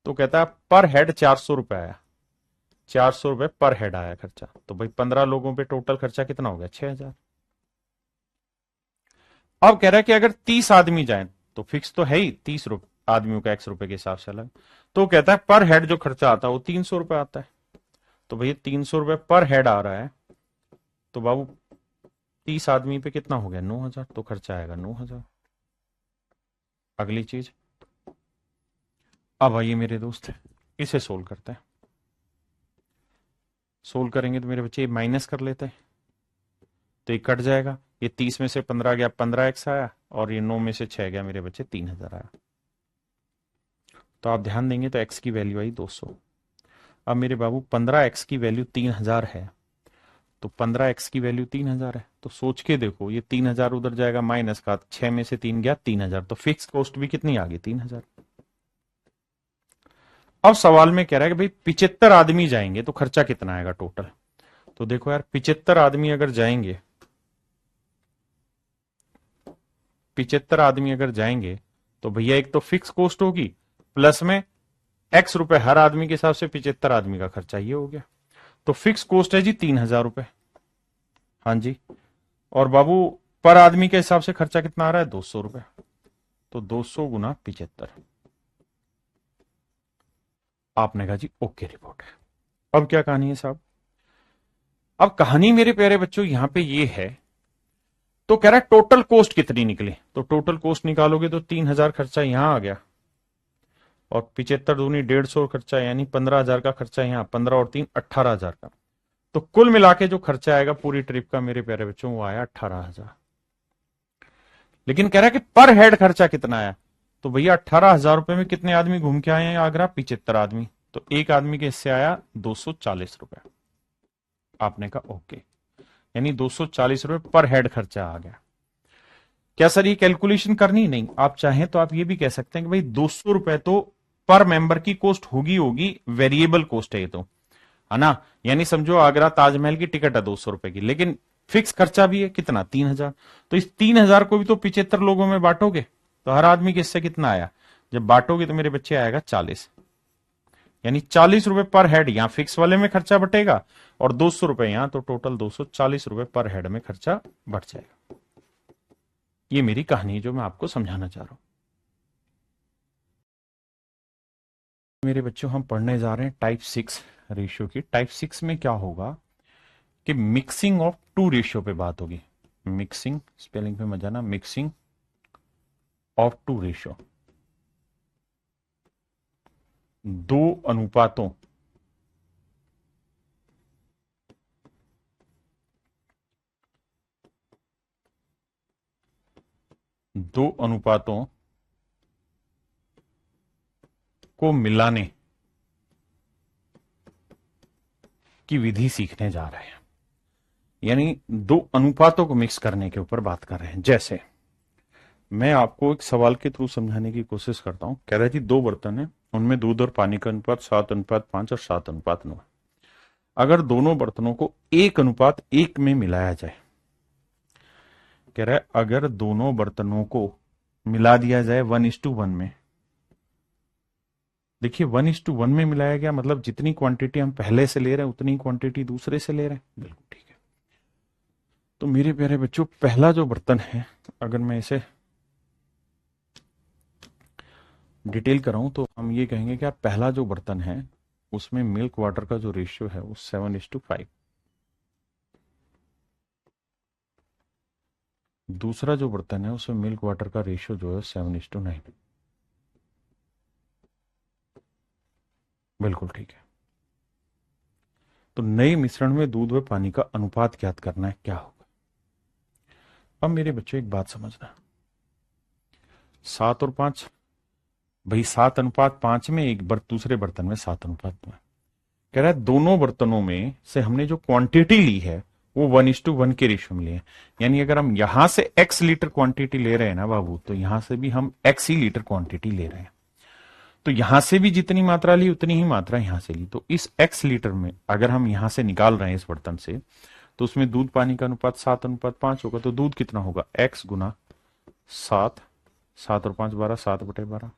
तो कहता है पर हेड 400 रुपए आया, 400 रुपए पर हेड आया खर्चा। तो भाई 15 लोगों पे टोटल खर्चा कितना हो गया, 6,000। अब कह रहा है कि अगर 30 आदमी जाए तो फिक्स तो है ही 30 रुपए आदमियों का X रुपए के हिसाब से अलग, तो कहता है पर हेड जो खर्चा आता है वो 300 रुपए आता है। तो भैया 300 रुपए पर हेड आ रहा है, तो बाबू 30 आदमी पे कितना हो गया, 9,000, तो खर्चा आएगा 9,000। अगली चीज, अब आइए मेरे दोस्त इसे सोल्व करते हैं। सोल्व करेंगे तो मेरे बच्चे माइनस कर लेते हैं, तो ये कट जाएगा, ये 30 में से 15 गया 15x आया, और ये 9 में से 6 गया मेरे बच्चे 3,000 आया। तो आप ध्यान देंगे तो x की वैल्यू आई 200। अब मेरे बाबू 15x की वैल्यू 3,000 है, तो 15x की वैल्यू 3,000 है, तो सोच के देखो ये 3,000 उधर जाएगा माइनस का, 6 में से 3 गया 3,000, तो फिक्स कॉस्ट भी कितनी आ गई, 3,000। अब सवाल में कह रहा है कि भाई 75 आदमी जाएंगे तो खर्चा कितना आएगा टोटल। तो देखो यार 75 आदमी अगर जाएंगे, 75 आदमी अगर जाएंगे तो भैया एक तो फिक्स कॉस्ट होगी, प्लस में X रुपए हर आदमी के हिसाब से 75 आदमी का खर्चा ये हो गया। तो फिक्स कॉस्ट है जी 3,000 रुपए, हाँ जी। और बाबू पर आदमी के हिसाब से खर्चा कितना आ रहा है, 200 रुपए। तो 200 गुना 75। आपने कहा जी ओके रिपोर्ट है। अब क्या कहानी है साहब, अब कहानी मेरे प्यारे बच्चों यहां पे ये है, तो कह रहा है टोटल कॉस्ट कितनी निकली, तो टोटल कॉस्ट निकालोगे तो 3,000 खर्चा यहां आ गया, और 75 दूनी 150 खर्चा, यानी 15,000 का खर्चा यहां, 15 और 3 18,000 का। तो कुल मिला के जो खर्चा आएगा पूरी ट्रिप का मेरे प्यारे बच्चों वो आया 18,000। लेकिन कह रहा है कि पर हेड खर्चा कितना आया, तो भैया 18,000 रुपए में कितने आदमी घूम के आए हैं आगरा, 75 आदमी, तो एक आदमी के हिस्से आया 240 रुपए। आपने कहा ओके, यानी 240 रुपए पर हेड खर्चा आ गया। क्या सर ये कैलकुलेशन करनी, नहीं, आप चाहें तो आप ये भी कह सकते हैं कि भाई 200 रुपए तो पर मेंबर की कॉस्ट होगी होगी, वेरिएबल कॉस्ट है ये तो, है ना। यानी समझो आगरा ताजमहल की टिकट है 200 रुपए की, लेकिन फिक्स खर्चा भी है कितना, 3,000। तो इस 3,000 को भी तो 75 लोगों में बांटोगे, तो हर आदमी के हिस्से कितना आया, जब बांटोगे तो मेरे बच्चे आएगा 40, यानी 40 रुपए पर हेड यहां फिक्स वाले में खर्चा बटेगा, और 200 रुपए यहां, तो टोटल 240 रुपए पर हेड में खर्चा बढ़ जाएगा। ये मेरी कहानी है जो मैं आपको समझाना चाह रहा हूं। मेरे बच्चों हम पढ़ने जा रहे हैं टाइप 6 रेशियो की। टाइप 6 में क्या होगा कि मिक्सिंग ऑफ 2 रेशियो पे बात होगी। मिक्सिंग, स्पेलिंग पे मत जाना, मिक्सिंग ऑफ टू रेशियो, दो अनुपातों दो अनुपातों को मिलाने की विधि सीखने जा रहे हैं। यानी दो अनुपातों को मिक्स करने के ऊपर बात कर रहे हैं। जैसे मैं आपको एक सवाल के थ्रू समझाने की कोशिश करता हूं। कह रहा है जी दो बर्तन है, उनमें दूध और पानी का अनुपात 7:5 और 7:9 है। अगर दोनों बर्तनों को 1:1 में मिलाया जाए, कह रहा है अगर दोनों बर्तनों को मिला दिया जाए 1:1 में। देखिए 1:1 में मिलाया गया मतलब जितनी क्वांटिटी हम पहले से ले रहे हैं उतनी क्वांटिटी दूसरे से ले रहे हैं। बिल्कुल ठीक है। तो मेरे प्यारे बच्चों, पहला जो बर्तन है, अगर मैं इसे डिटेल कराऊं तो हम ये कहेंगे कि यार पहला जो बर्तन है उसमें मिल्क वाटर का जो रेशियो है वो 7:5। दूसरा जो बर्तन है उसमें मिल्क वाटर का रेशियो जो है 7:9। बिल्कुल ठीक है। तो नए मिश्रण में दूध व पानी का अनुपात ज्ञात करना है, क्या होगा। अब मेरे बच्चों एक बात समझना, 7 और 5, भाई 7:5 में एक दूसरे बर्तन में 7:5 में। कह रहा है दोनों बर्तनों में से हमने जो क्वांटिटी ली है वो 1:1 के रेशियो में ली है। यानी अगर हम यहां से x लीटर क्वांटिटी ले रहे हैं ना बाबू, तो यहां से भी हम x ही लीटर क्वांटिटी ले रहे हैं। तो यहां से भी जितनी मात्रा ली उतनी ही मात्रा यहां से ली। तो इस x लीटर में अगर हम यहां से निकाल रहे हैं इस बर्तन से, तो उसमें दूध पानी का अनुपात 7:5 होगा। तो दूध कितना होगा, x गुना 7, 7 और 5 12, 7/12।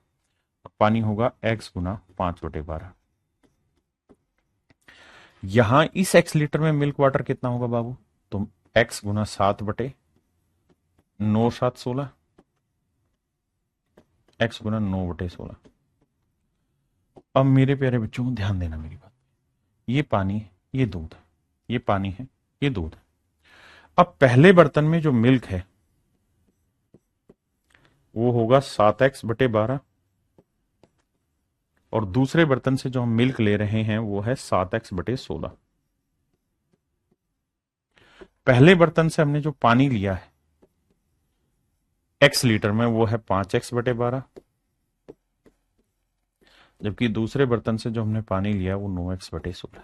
पानी होगा x गुना 5/12। यहां इस x लीटर में मिल्क वाटर कितना होगा बाबू, तो x गुना 7/9, 7 16, x गुना 9/16। अब मेरे प्यारे बच्चों ध्यान देना मेरी बात, ये पानी, ये दूध, ये पानी है, ये दूध है। अब पहले बर्तन में जो मिल्क है वो होगा 7x/12, और दूसरे बर्तन से जो हम मिल्क ले रहे हैं वो है 7x/16। पहले बर्तन से हमने जो पानी लिया है x लीटर में वो है 5x/12, जबकि दूसरे बर्तन से जो हमने पानी लिया वो 9x/16।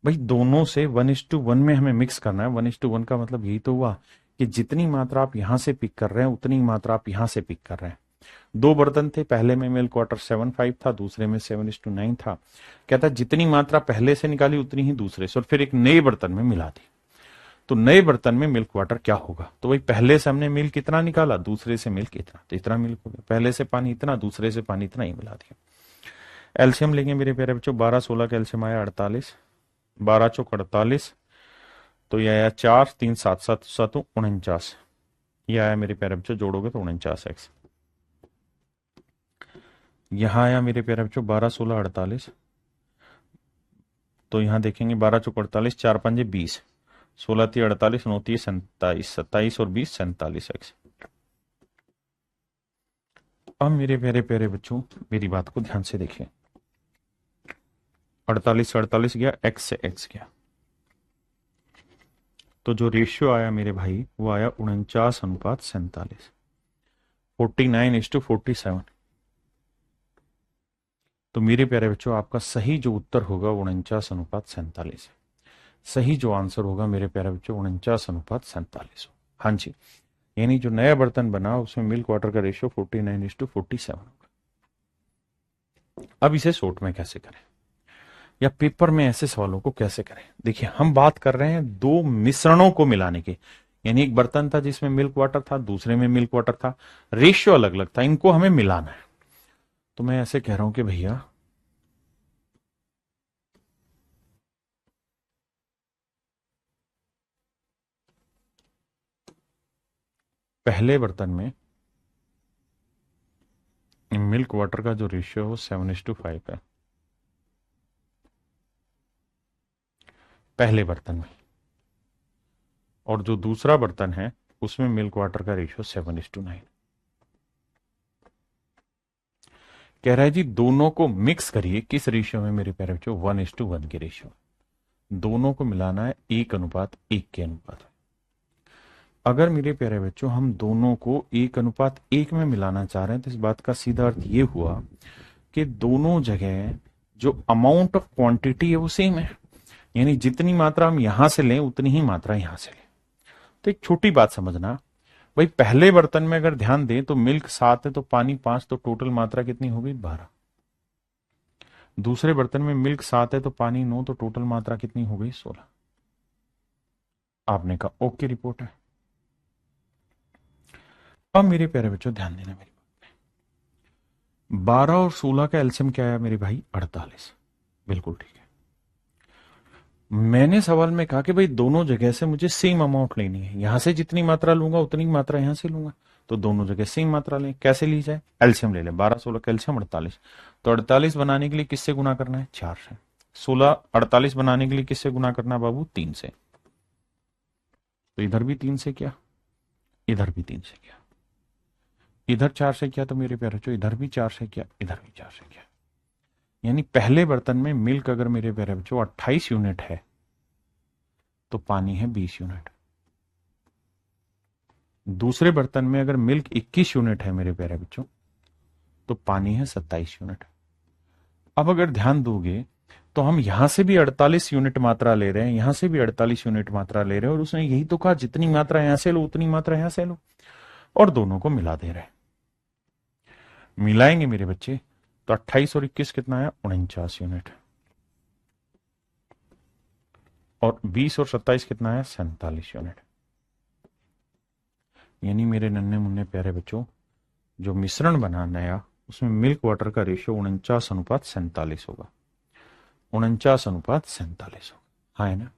भाई दोनों से 1:1 में हमें मिक्स करना है। 1:1 का मतलब यही तो हुआ कि जितनी मात्रा आप यहां से पिक कर रहे हैं उतनी मात्रा आप यहां से पिक कर रहे हैं। दो बर्तन थे, पहले में मिल्क वाटर 7:5 था, दूसरे में 7:9 था। कहता है जितनी मात्रा पहले से निकाली उतनी ही दूसरे से, और फिर एक नए बर्तन में मिला दी। तो नए बर्तन में मिल्क वाटर क्या होगा, तो भाई पहले से हमने मिल्क कितना निकाला, दूसरे से मिल्क इतना, तो इतना मिल्क हो गया। पहले से पानी इतना, दूसरे से पानी इतना ही मिला दिया। एल्सियम लेंगे मेरे प्यारे बच्चों, 12 16 का एल्सियम आया 48, 12 चौक 48, तो यह आया 4 3 7 7 7 49। यह आया मेरे प्यारे बच्चों, जोड़ोगे तो 49x। यहां आया मेरे प्यारे बच्चों 12 16 48, तो यहां देखेंगे 12 चौक 48, 4 5 20, 16 3 48, 9 3 27, 27 और 20 47x। अब मेरे प्यारे प्यारे बच्चों मेरी बात को ध्यान से देखिए, 48 से 48 गया, x से x गया, तो जो रेशियो आया मेरे भाई वो आया 49:47, 49:47। तो मेरे प्यारे बच्चों आपका सही जो उत्तर होगा 49:47 है। सही जो आंसर होगा मेरे प्यारे बच्चों 49:47 हो। हाँ जी, यानी जो नया बर्तन बना उसमें मिल्क वाटर का रेशियो 49:47 होगा। अब इसे शॉर्ट में कैसे करें या पेपर में ऐसे सवालों को कैसे करें। देखिए हम बात कर रहे हैं दो मिश्रणों को मिलाने की, यानी एक बर्तन था जिसमें मिल्क वाटर था, दूसरे में मिल्क वाटर था, रेशियो अलग अलग था, इनको हमें मिलाना है। तो मैं ऐसे कह रहा हूं कि भैया पहले बर्तन में मिल्क वाटर का जो रेशियो है 7:5 है, पहले बर्तन में, और जो दूसरा बर्तन है उसमें मिल्क वाटर का रेशियो 7:9। कह रहा है जी दोनों को मिक्स करिए, किस रेशियो में मेरे प्यारे बच्चों? 1:1 के रेशियो। दोनों को मिलाना है 1:1 के अनुपात में। अगर मेरे प्यारे बच्चों हम दोनों को 1:1 में मिलाना चाह रहे हैं तो इस बात का सीधा अर्थ ये हुआ कि दोनों जगह जो अमाउंट ऑफ क्वांटिटी है वो सेम है, यानी जितनी मात्रा हम यहां से लें उतनी ही मात्रा यहां से लें। तो एक छोटी बात समझना भाई, पहले बर्तन में अगर ध्यान दें तो मिल्क 7 है तो पानी 5, तो टोटल मात्रा कितनी हो गई? 12। दूसरे बर्तन में मिल्क 7 है तो पानी 9, तो टोटल मात्रा कितनी हो गई? 16। आपने कहा ओके, रिपोर्ट है। अब मेरे प्यारे बच्चों ध्यान देना मेरी बात पे। 12 और 16 का एलसीएम क्या है मेरे भाई? 48। बिल्कुल ठीक है। मैंने सवाल में कहा कि भाई दोनों जगह से मुझे सेम अमाउंट लेनी है, यहां से जितनी मात्रा लूंगा उतनी मात्रा यहां से लूंगा, तो दोनों जगह सेम मात्रा लें। कैसे ली जाए? एलसीएम ले लें। 12 16 का एलसीएम 48। तो 48 बनाने के लिए किससे गुना करना है? 4 से। 16 48 बनाने के लिए किससे गुना करना है बाबू? 3 से। तो इधर भी 3 से किया, इधर भी 3 से किया, इधर 4 से किया, तो मेरे प्यारे बच्चों इधर भी 4 से किया, इधर भी 4 से किया। यानी पहले बर्तन में मिल्क अगर मेरे प्यारे बच्चों 28 यूनिट है तो पानी है 20 यूनिट। दूसरे बर्तन में अगर मिल्क 21 यूनिट है मेरे प्यारे बच्चों तो पानी है 27 यूनिट। अब अगर ध्यान दोगे तो हम यहां से भी 48 यूनिट मात्रा ले रहे हैं, यहां से भी 48 यूनिट मात्रा ले रहे हैं, और उसने यही तो कहा जितनी मात्रा यहां से लो उतनी मात्रा यहां से लो, और दोनों को मिला दे रहे हैं। मिलाएंगे मेरे बच्चे तो 28 और 21 कितना है? 49 यूनिट। और 20 और 27 कितना है? 47 यूनिट। यानी मेरे नन्हे मुन्ने प्यारे बच्चों जो मिश्रण बना नया, उसमें मिल्क वाटर का रेशियो 49:47 होगा। 49:47 होगा। हाँ है ना?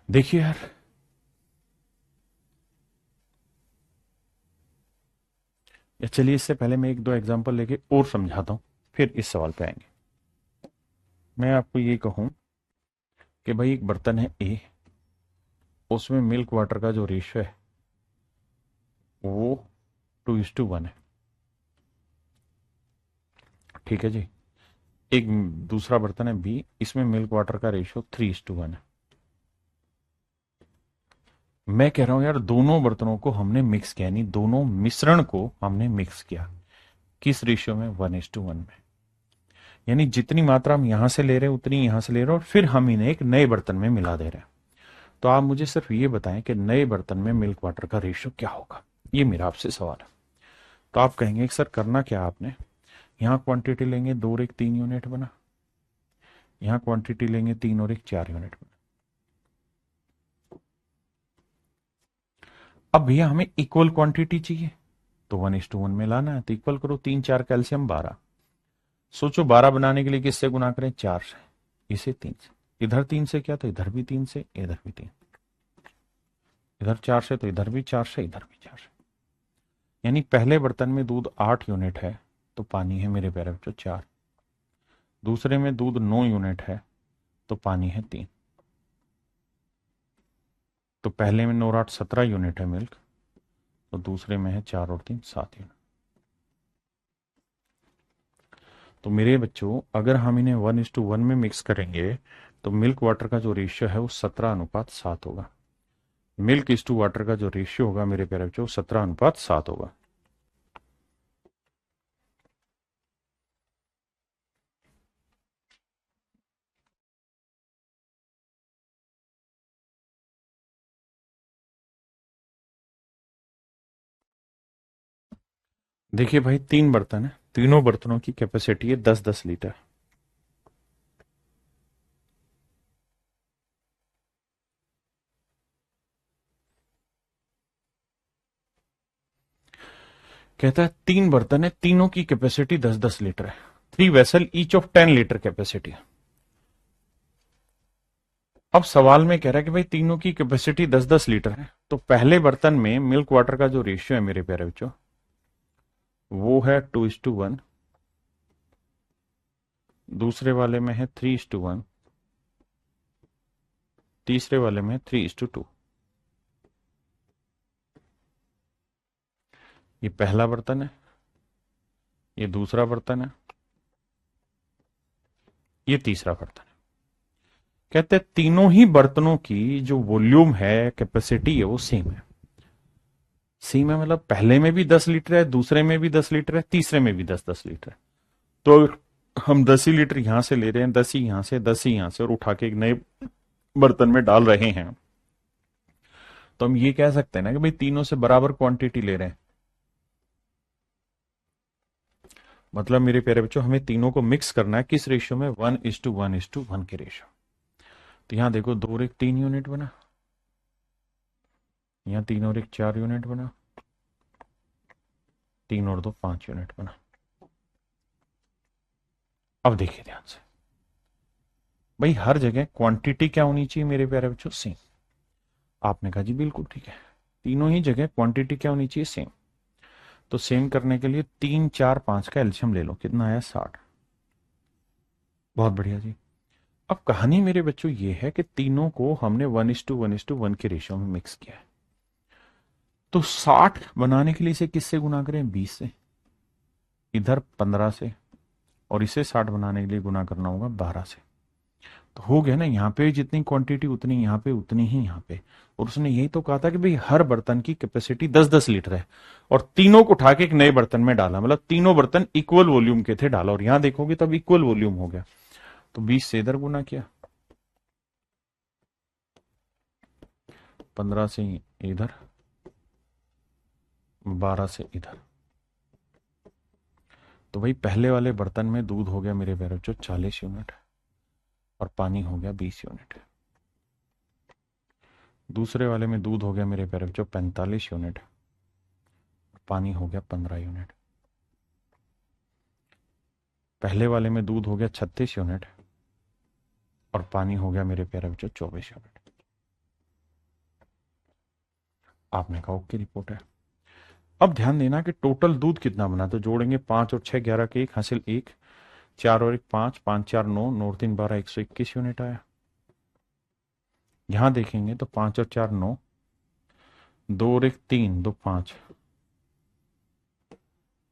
देखिए यार, या चलिए इससे पहले मैं एक दो एग्जांपल लेके और समझाता हूं, फिर इस सवाल पे आएंगे। मैं आपको ये कहूं कि भाई एक बर्तन है ए, उसमें मिल्क वाटर का जो रेशियो है वो 2:1 है। ठीक है जी। एक दूसरा बर्तन है बी, इसमें मिल्क वाटर का रेशियो 3:1 है। मैं कह रहा हूं यार दोनों बर्तनों को हमने मिक्स किया, यानी दोनों मिश्रण को हमने मिक्स किया। किस रेशियो में? 1:1 में। यानी जितनी मात्रा हम यहां से ले रहे हैं उतनी यहां से ले रहे हैं, और फिर हम इन्हें एक नए बर्तन में मिला दे रहे हैं। तो आप मुझे सिर्फ ये बताएं कि नए बर्तन में मिल्क वाटर का रेशियो क्या होगा? ये मेरा आपसे सवाल है। तो आप कहेंगे कि सर करना क्या आपने? यहां क्वांटिटी लेंगे 2 और 1 3 यूनिट बना, यहां क्वांटिटी लेंगे 3 और 1 4 यूनिट बना। अब भैया हमें इक्वल क्वांटिटी चाहिए, तो 1:1 में लाना है, तो इक्वल करो। 3 4 कैल्शियम 12। सोचो 12 बनाने के लिए किससे गुना करें? 4 से। इसे 3 से। इधर 3 से किया तो इधर भी 3 से, इधर भी 3। इधर 4 से तो इधर भी 4 से, इधर भी 4 से। यानी पहले बर्तन में दूध 8 यूनिट है तो पानी है मेरे प्यारे बच्चों 4। दूसरे में दूध 9 यूनिट है तो पानी है 3। तो पहले में 9 और 8 17 यूनिट है मिल्क, तो दूसरे में है 4 और 3 7 यूनिट। तो मेरे बच्चों अगर हम इन्हें 1:1 में मिक्स करेंगे तो मिल्क वाटर का जो रेशियो है वो 17:7 होगा। मिल्क इस टू वाटर का जो रेशियो होगा मेरे प्यारे बच्चों 17:7 होगा। देखिए भाई 3 बर्तन है, तीनों बर्तनों की कैपेसिटी है 10-10 लीटर। कहता है 3 बर्तन है, तीनों की कैपेसिटी 10-10 लीटर है। 3 vessel each of 10 litre capacity है। अब सवाल में कह रहा है कि भाई तीनों की कैपेसिटी 10-10 लीटर है, तो पहले बर्तन में मिल्क वाटर का जो रेशियो है मेरे प्यारे बच्चों वो है 2:1, दूसरे वाले में है 3:1, तीसरे वाले में है 3:2। ये पहला बर्तन है, ये दूसरा बर्तन है, ये तीसरा बर्तन है। कहते हैं तीनों ही बर्तनों की जो वॉल्यूम है, कैपेसिटी है, वो सेम है। सेम है मतलब पहले में भी 10 लीटर है, दूसरे में भी 10 लीटर है, तीसरे में भी 10-10 लीटर है। तो हम 10 ही लीटर यहां से ले रहे हैं, 10 ही यहां से, 10 ही यहां से, और उठा के एक नए बर्तन में डाल रहे हैं, तो हम ये कह सकते हैं ना कि भाई तीनों से बराबर क्वांटिटी ले रहे हैं। मतलब मेरे प्यारे बच्चों, हमें तीनों को मिक्स करना है किस रेशियो में? 1:1:1 के रेशियो। तो यहां देखो 2 और 1 3 यूनिट बना, यहां 3 और 1 4 यूनिट बना, 3 और 2 5 यूनिट बना। अब देखिए ध्यान से, भाई हर जगह क्वांटिटी क्या होनी चाहिए मेरे प्यारे बच्चों? सेम। आपने कहा जी बिल्कुल ठीक है, तीनों ही जगह क्वांटिटी क्या होनी चाहिए? सेम। तो सेम करने के लिए 3 4 5 का एल्शियम ले लो, कितना आया? 60। बहुत बढ़िया जी। अब कहानी मेरे बच्चों ये है कि तीनों को हमने 1:1:1 के रेशियो में मिक्स किया है। तो 60 बनाने के लिए इसे किससे गुना करें? 20 से, इधर 15 से, और इसे 60 बनाने के लिए गुना करना होगा 12 से। तो हो गया ना, यहाँ पे जितनी क्वांटिटी उतनी यहाँ पे, उतनी ही यहाँ पे। और उसने यही तो कहा था कि भाई हर बर्तन की कैपेसिटी 10-10 लीटर है, और तीनों को उठा के एक नए बर्तन में डाला, मतलब तीनों बर्तन इक्वल वॉल्यूम के थे, डाला, और यहां देखोगे तब इक्वल वॉल्यूम हो गया। तो 20 से इधर गुना किया, 15 से इधर, 12 से इधर। तो भाई पहले वाले बर्तन में दूध हो गया मेरे प्यारे बच्चों 40 यूनिट, और पानी हो गया 20 यूनिट। दूसरे वाले में दूध हो गया मेरे प्यारे बच्चों 45 यूनिट, पानी हो गया 15 यूनिट। पहले वाले में दूध हो गया 36 यूनिट, और पानी हो गया मेरे प्यारे बच्चों 24 यूनिट। आपने कहा ओके, रिपोर्ट है। अब ध्यान देना कि टोटल दूध कितना बना, तो जोड़ेंगे 5 और 6 11 के 1 हासिल 1, 4 और 1 5, 5 4 9, 9 और 3 12, 121 यूनिट आया। यहां देखेंगे तो 5 और 4 9, 2 और 1 3, 2 5,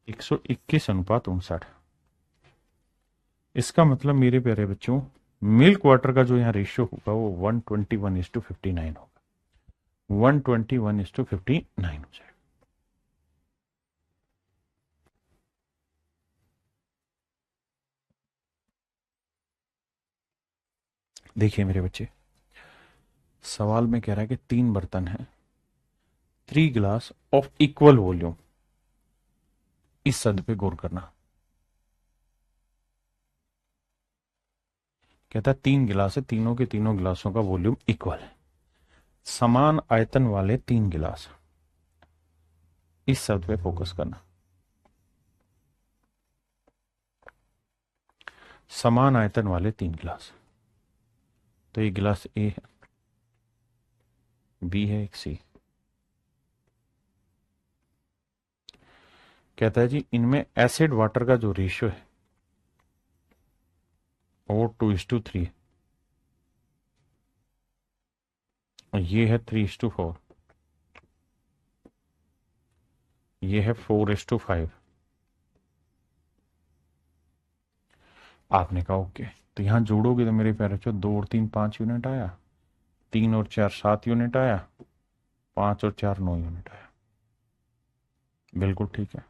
121:59। इसका मतलब मेरे प्यारे बच्चों, मिल्क वाटर का जो यहाँ रेशियो होगा वो 121:59 होगा, 121:59 हो जाएगा। देखिए मेरे बच्चे, सवाल में कह रहा है कि 3 बर्तन है, 3 ग्लास ऑफ इक्वल वॉल्यूम। इस शब्द पे गौर करना। कहता है 3 गिलास है, तीनों के तीनों गिलासों का वॉल्यूम इक्वल है, समान आयतन वाले 3 गिलास। इस शब्द पे फोकस करना। समान आयतन वाले 3 गिलास। तो ये गिलास ए है, बी है, एक सी। कहता है जी इनमें एसिड वाटर का जो रेशियो है वो 2:3 है, और ये है 3:4, ये है 4:5। आपने कहा ओके। तो यहां जोड़ोगे तो मेरे प्यारे बच्चों 2 और 3 5 यूनिट आया, 3 और 4 7 यूनिट आया, 5 और 4 9 यूनिट आया। बिल्कुल ठीक है।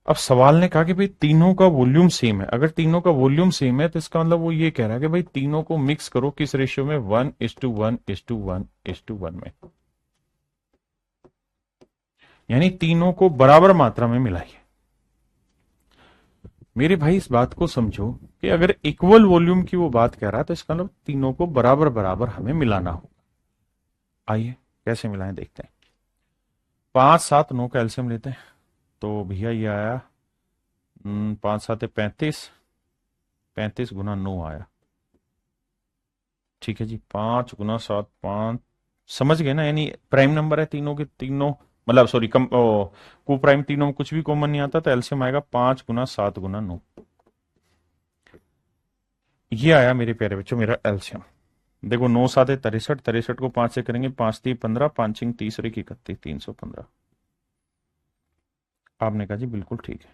अब सवाल ने कहा कि भाई तीनों का वॉल्यूम सेम है। अगर तीनों का वॉल्यूम सेम है तो इसका मतलब वो ये कह रहा है कि भाई तीनों को मिक्स करो किस रेशियो में? 1:1:1:1 में, यानी तीनों को बराबर मात्रा में मिलाइए। मेरे भाई इस बात को समझो कि अगर इक्वल वॉल्यूम की वो बात कह रहा है तो इसका मतलब तीनों को बराबर बराबर हमें मिलाना होगा। आइए कैसे मिलाएं देखते हैं। 5 7 9 का एल्सियम लेते हैं, तो भैया ये आया 5 7 35, 35 × 9 आया। ठीक है जी, 5 × 7 5, समझ गए ना? यानी प्राइम नंबर है तीनों के तीनों, मतलब सॉरी कम को प्राइम तीनों में कुछ भी कॉमन नहीं आता, तो एल्सियम आएगा 5 × 7 × 9। ये आया मेरे प्यारे बच्चों मेरा एल्सियम। देखो 9 7 63, 63 को 5 से करेंगे, 5 3 15, 5 6 30 और 1 31, 315। आपने कहा जी बिल्कुल ठीक है।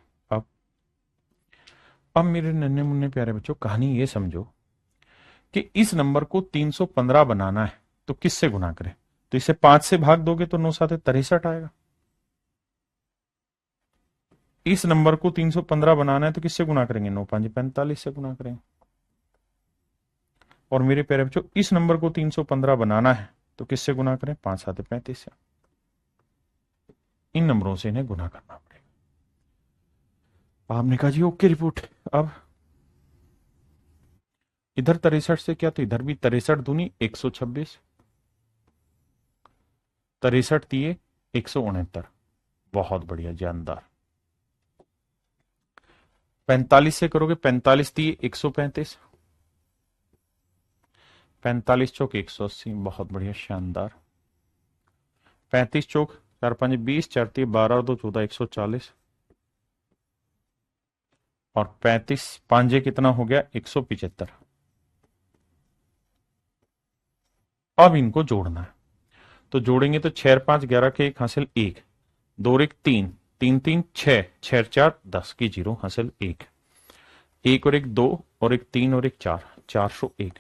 अब मेरे नन्हे मुन्ने प्यारे बच्चों, कहानी ये समझो कि इस नंबर को 315 बनाना है तो किससे गुना करें? तो इसे 5 से भाग दोगे तो 9 साते 63 आएगा। इस नंबर को 315 बनाना है तो किससे गुना करेंगे? 9 5 45 से गुना करेंगे। और मेरे प्यारे बच्चों, इस नंबर को 315 बनाना है तो किससे गुना करें? 5 साते 35 से। इन नंबरों से इन्हें गुना करना पड़ेगा। आपने कहा जी ओके रिपोर्ट। अब इधर 63 से क्या, तो इधर भी 63 दूनी 126, 63 दिए 169। बहुत बढ़िया जानदार। 45 से करोगे, 45 दिए 135, 45 चौक 180, बहुत बढ़िया शानदार। 35 चौक 4 5 20, 4 3 12 और 2 14, 140। और 35 पांजे कितना हो गया? 175। अब इनको जोड़ना है, तो जोड़ेंगे तो 6 5 11 के 1 हासिल 1, 2 1 3, 3 3 6, 6 4 10 की 0 हासिल 1, 1 और 1 2 और 1 3 और 1 4, 401।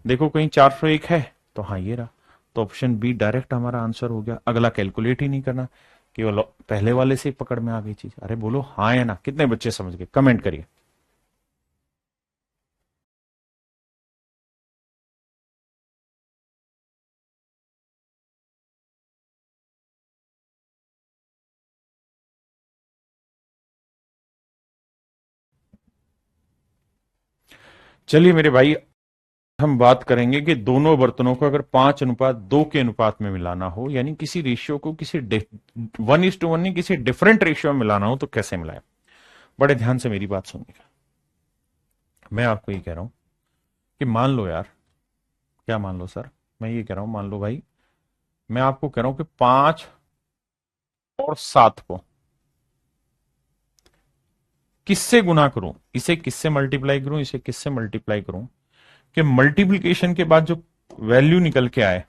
देखो कहीं 401 है तो हाँ ये रहा। तो ऑप्शन बी डायरेक्ट हमारा आंसर हो गया। अगला कैलकुलेट ही नहीं करना, केवल पहले वाले से ही पकड़ में आ गई चीज। अरे बोलो हाँ या ना, कितने बच्चे समझ गए? कमेंट करिए। चलिए मेरे भाई, हम बात करेंगे कि दोनों बर्तनों को अगर 5:2 के अनुपात में मिलाना हो, यानी किसी रेशियो को किसी 1:1 नहीं, किसी डिफरेंट रेशियो में मिलाना हो तो कैसे मिलाए। बड़े ध्यान से मेरी बात सुनिएगा। मैं आपको ये कह रहा हूं कि मान लो यार, क्या मान लो सर? मैं ये कह रहा हूं, मान लो भाई, मैं आपको कह रहा हूं कि 5 और 7 को किससे गुना करूं, इसे किससे मल्टीप्लाई करूं, इसे किससे मल्टीप्लाई करूं कि मल्टीप्लीकेशन के बाद जो वैल्यू निकल के आए,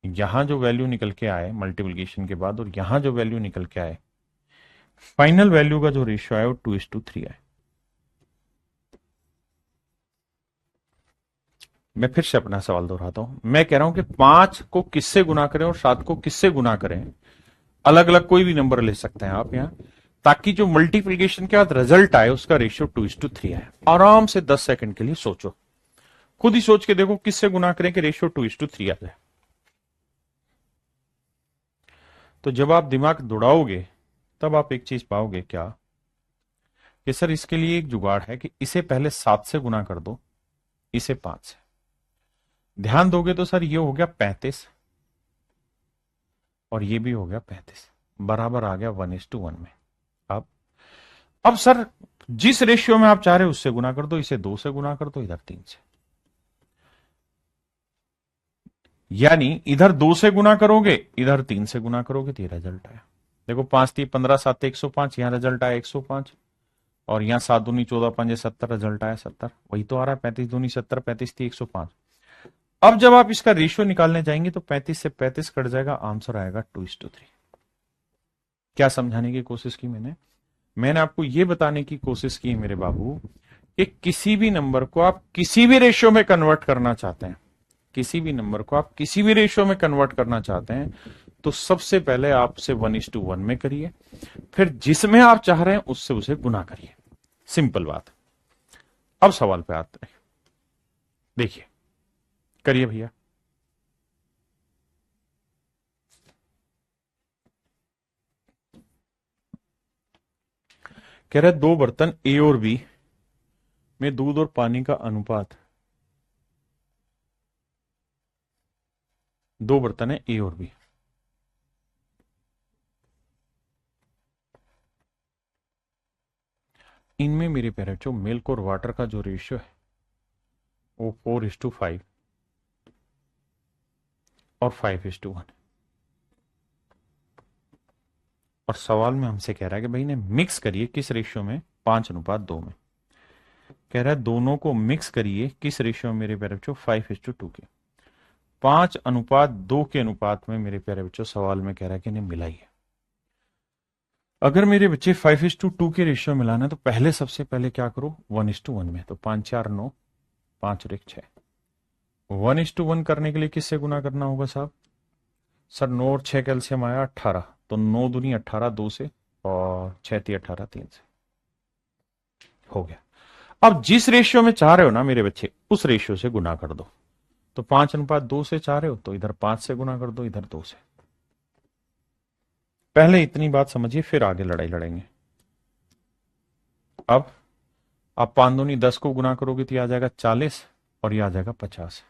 यहां जो वैल्यू निकल के आए मल्टीप्लीकेशन के बाद और यहां जो वैल्यू निकल के आए, फाइनल वैल्यू का जो रेशियो आया वो 2:3 आए। मैं फिर से अपना सवाल दोहराता हूं। मैं कह रहा हूं कि 5 को किससे गुना करें और 7 को किससे गुना करें, अलग अलग कोई भी नंबर ले सकते हैं आप यहां, ताकि जो मल्टीप्लीकेशन के बाद रिजल्ट आए उसका रेशियो 2:3 आए। आराम से 10 सेकंड के लिए सोचो, खुद ही सोच के देखो किससे गुना करें कि रेशियो 2:3 आ जाए। तो जब आप दिमाग दौड़ाओगे तब आप एक चीज पाओगे, क्या कि सर इसके लिए एक जुगाड़ है कि इसे पहले 7 से गुना कर दो, इसे 5 से। ध्यान दोगे तो सर ये हो गया 35 और ये भी हो गया 35, बराबर आ गया 1:1 में। अब अब सर जिस रेशियो में आप चाह रहे हो उससे गुना कर दो, इसे 2 से गुना कर दो, इधर 3 से। यानी इधर 2 से गुना करोगे, इधर 3 से गुना करोगे तो ये रिजल्ट आया। देखो 5 3 15 7 105, यहां रिजल्ट आया 105। और यहां 7 दूनी 14 5 70, रिजल्ट आया 70। वही तो आ रहा है, 35 दूनी 70, 35 थी 105। अब जब आप इसका रेशियो निकालने जाएंगे तो 35 से 35 कट जाएगा, आंसर आएगा 2:3। क्या समझाने की कोशिश की मैंने? मैंने आपको यह बताने की कोशिश की मेरे बाबू कि किसी भी नंबर को आप किसी भी रेशियो में कन्वर्ट करना चाहते हैं, किसी भी नंबर को आप किसी भी रेशियो में कन्वर्ट करना चाहते हैं, तो सबसे पहले आप उसे 1:1 में करिए, फिर जिसमें आप चाह रहे हैं उससे उसे गुना करिए। सिंपल बात। अब सवाल पे आते हैं, देखिए, करिए भैया। कह रहे दो बर्तन ए और बी में दूध और पानी का अनुपात, दो बर्तन है ए और बी, इनमें मेरे प्यारे जो मिल्क और वाटर का जो रेशियो है वो 4:5 और 5:1। और सवाल में हमसे कह रहा है कि भाई ने मिक्स करिए किस रेशियो में? 5:2 में। कह रहा है दोनों को मिक्स करिए किस रेशियो में मेरे प्यारे बच्चों? 5:2 के। 5:2 के अनुपात में मेरे प्यारे बच्चों सवाल में कह रहा है कि इन्हें मिलाइए। अगर मेरे बच्चे 5:2 के रेशियो मिलाना है तो पहले सबसे पहले क्या करो, 1:1 में। तो 5 4 9, 5 और 1 6। 1:1 करने के लिए किससे गुना करना होगा साहब? सर 9 और 6 कैल्शियम आया 18, तो 9 दूनी 18, 2 से, और 6 ती 18, 3 से। हो गया। अब जिस रेशियो में चाह रहे हो ना मेरे बच्चे, उस रेशियो से गुना कर दो। तो 5:2 से चाह रहे हो तो इधर 5 से गुना कर दो, इधर 2 से। पहले इतनी बात समझिए, फिर आगे लड़ाई लड़ेंगे। अब आप 5 दूनी 10 को गुना करोगे तो ये आ जाएगा 40, और ये आ जाएगा 50।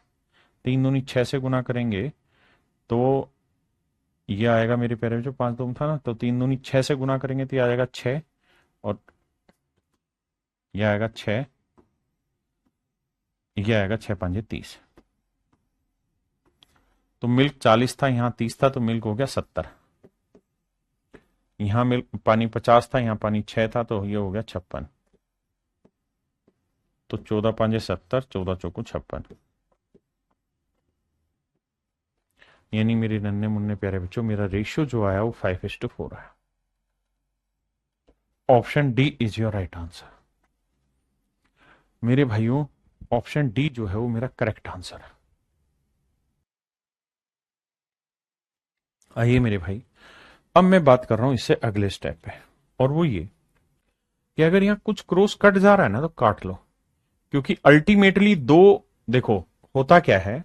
3 दूनी 6 से गुना करेंगे तो ये आएगा मेरे पैरे में, जो 5 दूम था ना, तो 3 दूनी 6 से गुना करेंगे तो ये आ जाएगा 6, और ये आएगा 6, ये आएगा 6 5 30। तो मिल्क 40 था, यहां 30 था, तो मिल्क हो गया 70। यहां मिल्क पानी 50 था, यहां पानी 6 था, तो ये हो गया 56। तो 14 5 70, 14 चौको 56। यानी मेरे नन्हे मुन्ने प्यारे बच्चों, मेरा रेशियो जो आया वो 5:4 आया। Option D is your right answer. मेरे भाइयों, ऑप्शन डी जो है वो मेरा करेक्ट आंसर है। आइए मेरे भाई, अब मैं बात कर रहा हूं इससे अगले स्टेप पे, और वो ये कि अगर यहां कुछ क्रॉस कट जा रहा है ना तो काट लो, क्योंकि अल्टीमेटली दो, देखो होता क्या है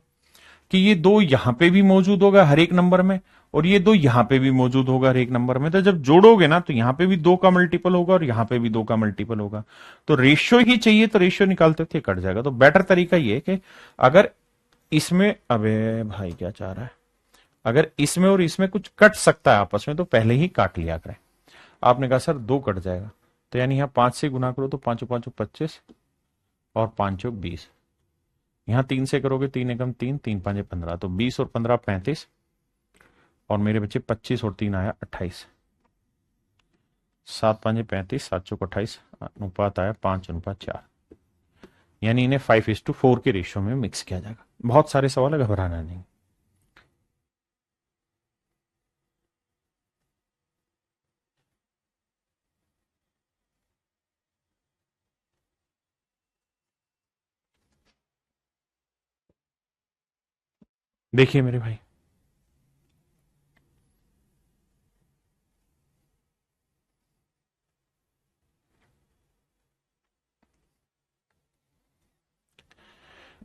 कि ये दो यहां पे भी मौजूद होगा हर एक नंबर में, और ये दो यहां पे भी मौजूद होगा हर एक नंबर में। तो जब जोड़ोगे ना तो यहां पे भी 2 का मल्टीपल होगा और यहां पे भी 2 का मल्टीपल होगा। तो रेशियो ही चाहिए, तो रेशियो निकालते थे कट जाएगा। तो बेटर तरीका ये है कि अगर इसमें, अबे भाई क्या चाह रहा है, अगर इसमें और इसमें कुछ कट सकता है आपस में तो पहले ही काट लिया करें। आपने कहा सर 2 कट जाएगा, तो यानी यहां 5 से गुना करो तो 5 5 25, और 5 20। यहां 3 से करोगे, 3 एकम 3, 3 5 15, तो 20 और 15 35, और मेरे बच्चे 25 और 3 आया 28। 7 5 35, 7 चौक 28, अनुपात आया 5:4। यानी इन्हें 5:4 के रेशियो में मिक्स किया जाएगा। बहुत सारे सवाल है, घबराना नहीं। देखिए मेरे भाई,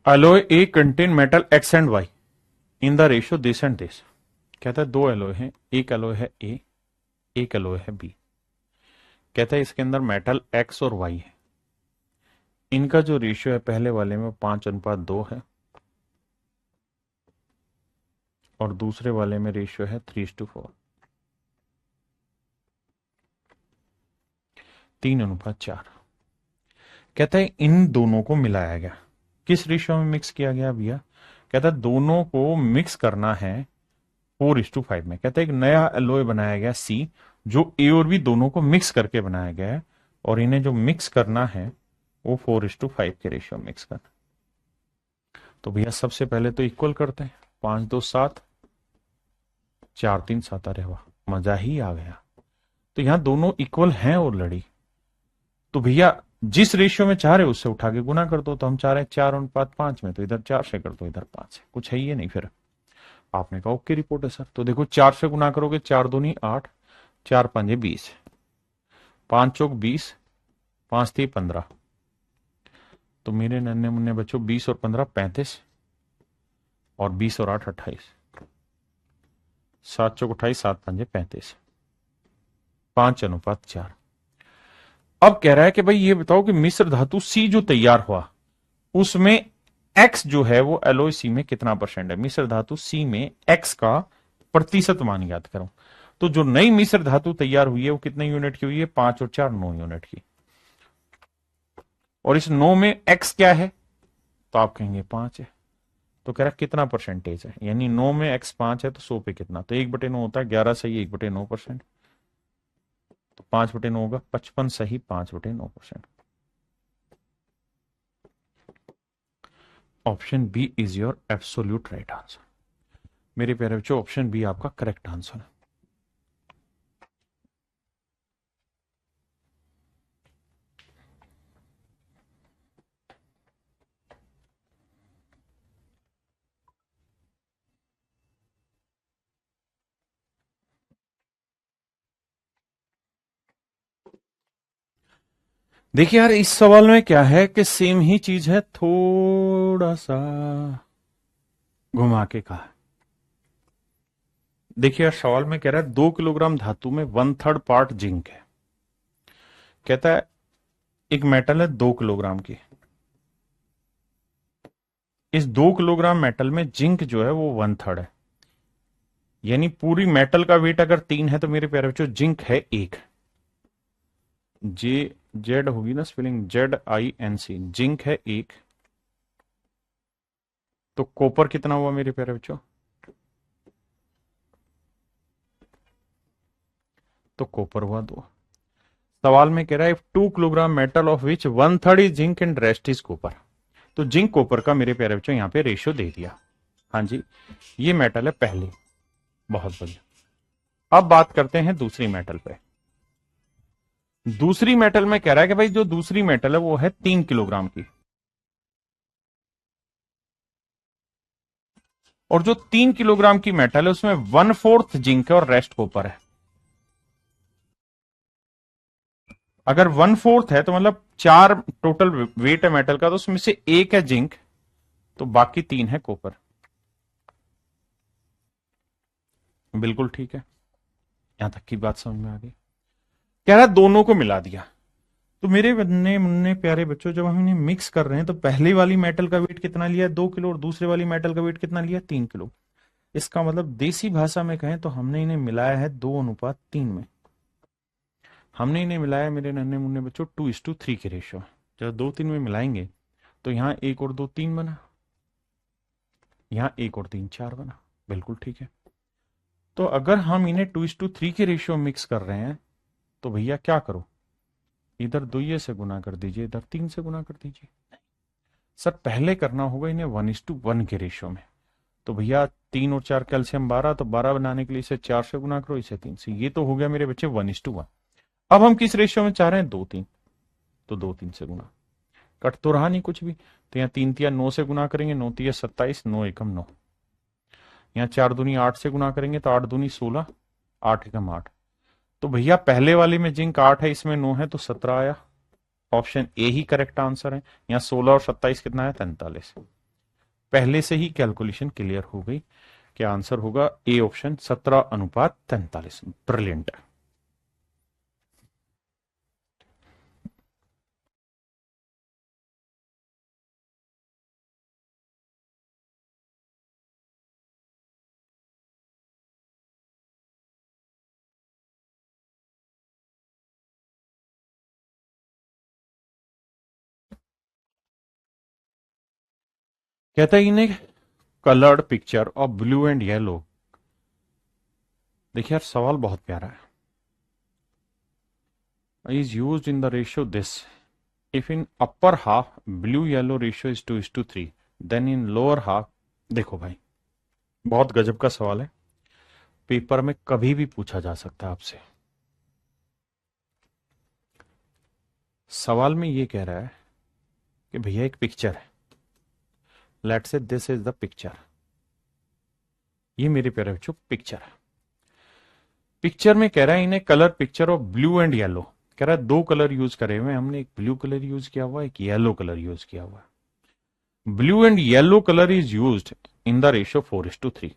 alloy A contain metal X and Y in the ratio this and this। कहता है 2 एलोय हैं, एक एलोय है A, एक एलोय है B। कहता है इसके अंदर मेटल X और Y है, इनका जो रेशियो है पहले वाले में 5:2 है, और दूसरे वाले में रेशियो है 3:4, 3:4। कहता है इन दोनों को मिलाया गया, किस रेशियो में मिक्स किया गया भैया? कहता है दोनों को मिक्स करना है 4:5 में। कहता है एक नया एलोय बनाया गया सी, जो ए और बी दोनों को मिक्स करके बनाया गया है, और इन्हें जो मिक्स करना है वो 4:5 के रेशियो में मिक्स करना। तो भैया सबसे पहले तो इक्वल करते हैं, 5 2 7, 4 3 7, अरे वाह मजा ही आ गया। तो यहां दोनों इक्वल हैं ऑलरेडी, तो भैया जिस रेशियो में चाह रहे हो उससे उठा के गुना कर दो। तो हम चाह रहे हैं 4:5 में, तो इधर 4 से कर दो, इधर 5 से। कुछ है ये नहीं फिर? आपने कहा ओके रिपोर्ट है सर। तो देखो 4 से गुना करोगे, 4 दूनी 8, 4 5 20, 5 चौक 20, 5 3 15। तो मेरे नन्हे मुन्ने बच्चों 20 और 15 35, और 20 और 8 28, 7 चौक 28, 7 5 35, 5:4। अब कह रहा है कि भाई ये बताओ कि मिश्र धातु सी जो तैयार हुआ उसमें एक्स जो है वो एलओ सी में कितना परसेंट है। मिश्र धातु सी में एक्स का प्रतिशत मान याद करो। तो जो नई मिश्र धातु तैयार हुई है वो कितने यूनिट की हुई है? 5 और 4 9 यूनिट की। और इस 9 में एक्स क्या है? तो आप कहेंगे 5 है। तो कह रहा है कितना परसेंटेज है, यानी 9 में एक्स 5 है तो 100 पे कितना? तो 1/9 होता है 11 सही, 1/9%। तो 5/9 होगा 55 सही, 5/9%। Option B is your absolute right answer. मेरे प्यारे बच्चों, ऑप्शन बी आपका करेक्ट आंसर है। देखिए यार, इस सवाल में क्या है कि सेम ही चीज है, थोड़ा सा घुमा के कहा। देखिए यार, सवाल में कह रहा है 2 किलोग्राम धातु में 1/3 पार्ट जिंक है। कहता है एक मेटल है 2 किलोग्राम की। इस 2 किलोग्राम मेटल में जिंक जो है वो 1/3 है। यानी पूरी मेटल का वेट अगर 3 है तो मेरे प्यारे बच्चों जिंक है 1। जे जेड होगी ना स्पेलिंग, ZINC, जिंक है 1। तो कॉपर कितना हुआ मेरे प्यारे बच्चों? तो कॉपर हुआ 2। सवाल में कह रहा है 2 kilogram metal of which 1/3 is zinc and rest is copper. तो जिंक कॉपर का मेरे प्यारे बच्चों यहां पे रेशियो दे दिया। हाँ जी, ये मेटल है पहली। बहुत बढ़िया। अब बात करते हैं दूसरी मेटल पे। दूसरी मेटल में कह रहा है कि भाई जो दूसरी मेटल है वो है 3 किलोग्राम की। और जो 3 किलोग्राम की मेटल है उसमें 1/4 जिंक है और रेस्ट कॉपर है। अगर 1/4 है तो मतलब 4 टोटल वेट है मेटल का, तो उसमें से 1 है जिंक, तो बाकी 3 है कॉपर। बिल्कुल ठीक है, यहां तक की बात समझ में आ गई। कह रहा है दोनों को मिला दिया। तो मेरे बन्ने मुन्ने प्यारे बच्चों, जब हम इन्हें मिक्स कर रहे हैं तो पहली वाली मेटल का वेट कितना लिया? 2 किलो। और दूसरे वाली मेटल का वेट कितना लिया? 3 किलो। इसका मतलब देसी भाषा में कहें तो हमने इन्हें मिलाया है 2:3 में। हमने इन्हें मिलाया मेरे नन्हे मुन्ने बच्चों 2:3 के रेशियो। जब 2-3 में मिलाएंगे तो यहां 1 और 2 3 बना, यहां 1 और 3 4 बना। बिल्कुल ठीक है। तो अगर हम इन्हें 2:3 के रेशियो मिक्स कर रहे हैं तो भैया क्या करो, इधर 2 से गुना कर दीजिए, इधर 3 से गुना कर दीजिए। सर पहले करना होगा इन्हें 1:1 के रेशियो में। तो भैया 3 और 4 कैल्शियम 12, तो 12 बनाने के लिए इसे 4 से गुना करो, इसे 3 से। ये तो हो गया मेरे बच्चे 1:1। अब हम किस रेशियो में चाह रहे हैं? 2-3। तो 2-3 से गुना। कट तो रहा नहीं कुछ भी, तो यहाँ 3 9 से गुना करेंगे, 9 27, 9 एकम 9। यहाँ 4 दूनी 8 से गुना करेंगे तो 8 दूनी 16, 8 एकम 8। तो भैया पहले वाले में जिंक 8 है, इसमें 9 है, तो 17 आया। Option A he correct answer है। यहाँ 16 और 27 कितना है? 43। पहले से ही कैलकुलेशन क्लियर हो गई कि आंसर होगा ए ऑप्शन, 17:43। ब्रिलियंट। कहता है इन्हें coloured picture of blue and yellow. देखिए यार, सवाल बहुत प्यारा है। Is use in the ratio this, if in upper half blue yellow ratio is 2:3, then in lower half. देखो भाई, बहुत गजब का सवाल है, पेपर में कभी भी पूछा जा सकता है आपसे। सवाल में ये कह रहा है कि भैया एक पिक्चर है, let's say this is the picture. ये मेरे प्यारे बच्चों पिक्चर है। पिक्चर में कह रहा है इन्हें colour picture of blue and yellow. कह रहा है 2 कलर यूज करे हुए, हमने एक ब्लू कलर यूज किया हुआ, एक येलो कलर यूज किया हुआ। Blue and yellow colour is used in the ratio 4:3।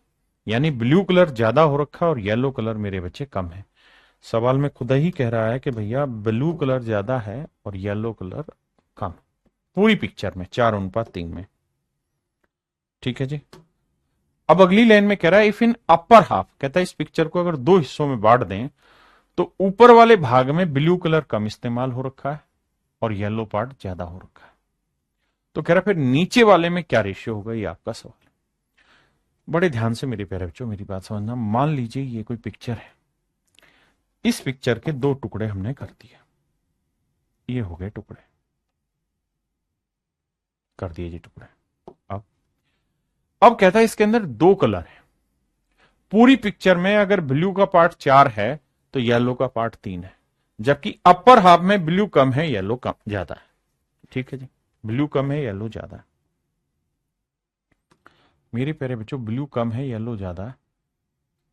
यानी ब्लू कलर ज्यादा हो रखा है और येलो कलर मेरे बच्चे कम है। सवाल में खुद ही कह रहा है कि भैया ब्लू कलर ज्यादा है और येलो कलर कम, पूरी पिक्चर में 4:3 में। ठीक है जी। अब अगली लाइन में कह रहा है इफ इन अपर हाफ, कहता है इस पिक्चर को अगर 2 हिस्सों में बांट दें तो ऊपर वाले भाग में ब्लू कलर कम इस्तेमाल हो रखा है और येलो पार्ट ज्यादा हो रखा है। तो कह रहा फिर नीचे वाले में क्या रेशियो होगा, ये आपका सवाल। बड़े ध्यान से मेरे प्यारे बच्चों मेरी बात समझना। मान लीजिए ये कोई पिक्चर है, इस पिक्चर के 2 टुकड़े हमने कर दिए, ये हो गए टुकड़े, कर दिए जी टुकड़े। अब अब कहता है इसके अंदर 2 कलर है। पूरी पिक्चर में अगर ब्लू का पार्ट 4 है तो येलो का पार्ट 3 है, जबकि अपर हाफ में ब्लू कम है, येलो कम ज्यादा है। ठीक है जी, ब्लू कम है, येलो ज्यादा है। मेरे प्यारे बच्चों ब्लू कम है, येलो ज्यादा है,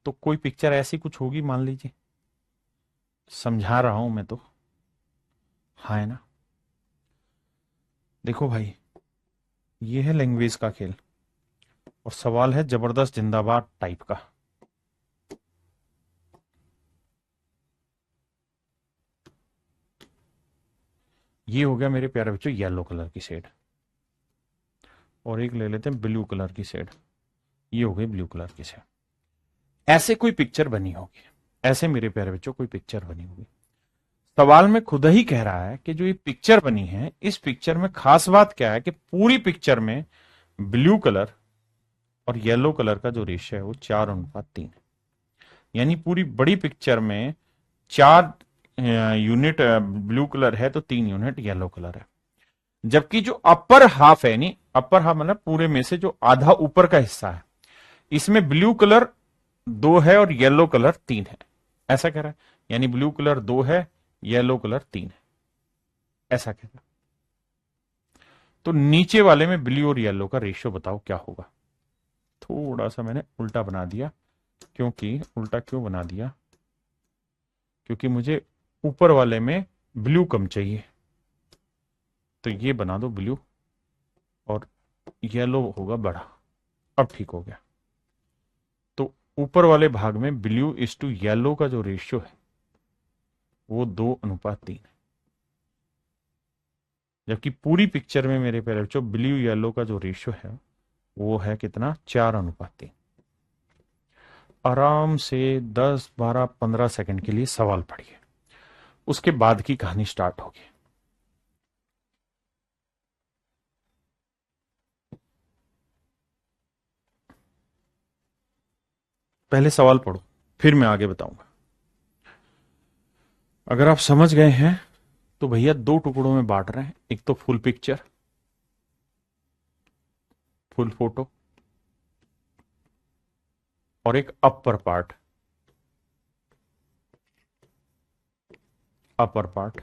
तो कोई पिक्चर ऐसी कुछ होगी, मान लीजिए। समझा रहा हूं मैं तो, हाँ है ना। देखो भाई, ये है लैंग्वेज का खेल और सवाल है जबरदस्त जिंदाबाद टाइप का। ये हो गया मेरे प्यारे बच्चों येलो कलर की शेड, और एक ले लेते हैं ब्लू कलर की शेड। ये हो गई ब्लू कलर की शेड। ऐसे कोई पिक्चर बनी होगी, ऐसे मेरे प्यारे बच्चों कोई पिक्चर बनी होगी। सवाल में खुद ही कह रहा है कि जो ये पिक्चर बनी है, इस पिक्चर में खास बात क्या है कि पूरी पिक्चर में ब्लू कलर और येलो कलर का जो रेशियो है वो 4:3 है। यानी पूरी बड़ी पिक्चर में 4 यूनिट ब्लू कलर है तो 3 यूनिट येलो कलर है। जबकि जो अपर हाफ है, नहीं अपर हाफ मतलब पूरे में से जो आधा ऊपर का हिस्सा है, इसमें ब्लू कलर 2 है और येलो कलर 3 है, ऐसा कह रहा है। यानी ब्लू कलर 2 है, येलो कलर 3 है, ऐसा कह रहा है। तो नीचे वाले में ब्लू और येलो का रेशियो बताओ क्या होगा। थोड़ा सा मैंने उल्टा बना दिया, क्योंकि उल्टा क्यों बना दिया, क्योंकि मुझे ऊपर वाले में ब्लू कम चाहिए, तो ये बना दो ब्लू और येलो होगा बड़ा। अब ठीक हो गया। तो ऊपर वाले भाग में ब्लू इज टू येलो का जो रेशियो है वो 2:3 है। जबकि पूरी पिक्चर में मेरे प्यारे बच्चों ब्लू येलो का जो रेशियो है वो है कितना, 4:3। आराम से 10, 12, 15 सेकंड के लिए सवाल पढ़िए, उसके बाद की कहानी स्टार्ट होगी। पहले सवाल पढ़ो, फिर मैं आगे बताऊंगा। अगर आप समझ गए हैं तो भैया 2 टुकड़ों में बांट रहे हैं। एक तो फुल पिक्चर, फुल फोटो, और एक अपर पार्ट, अपर पार्ट।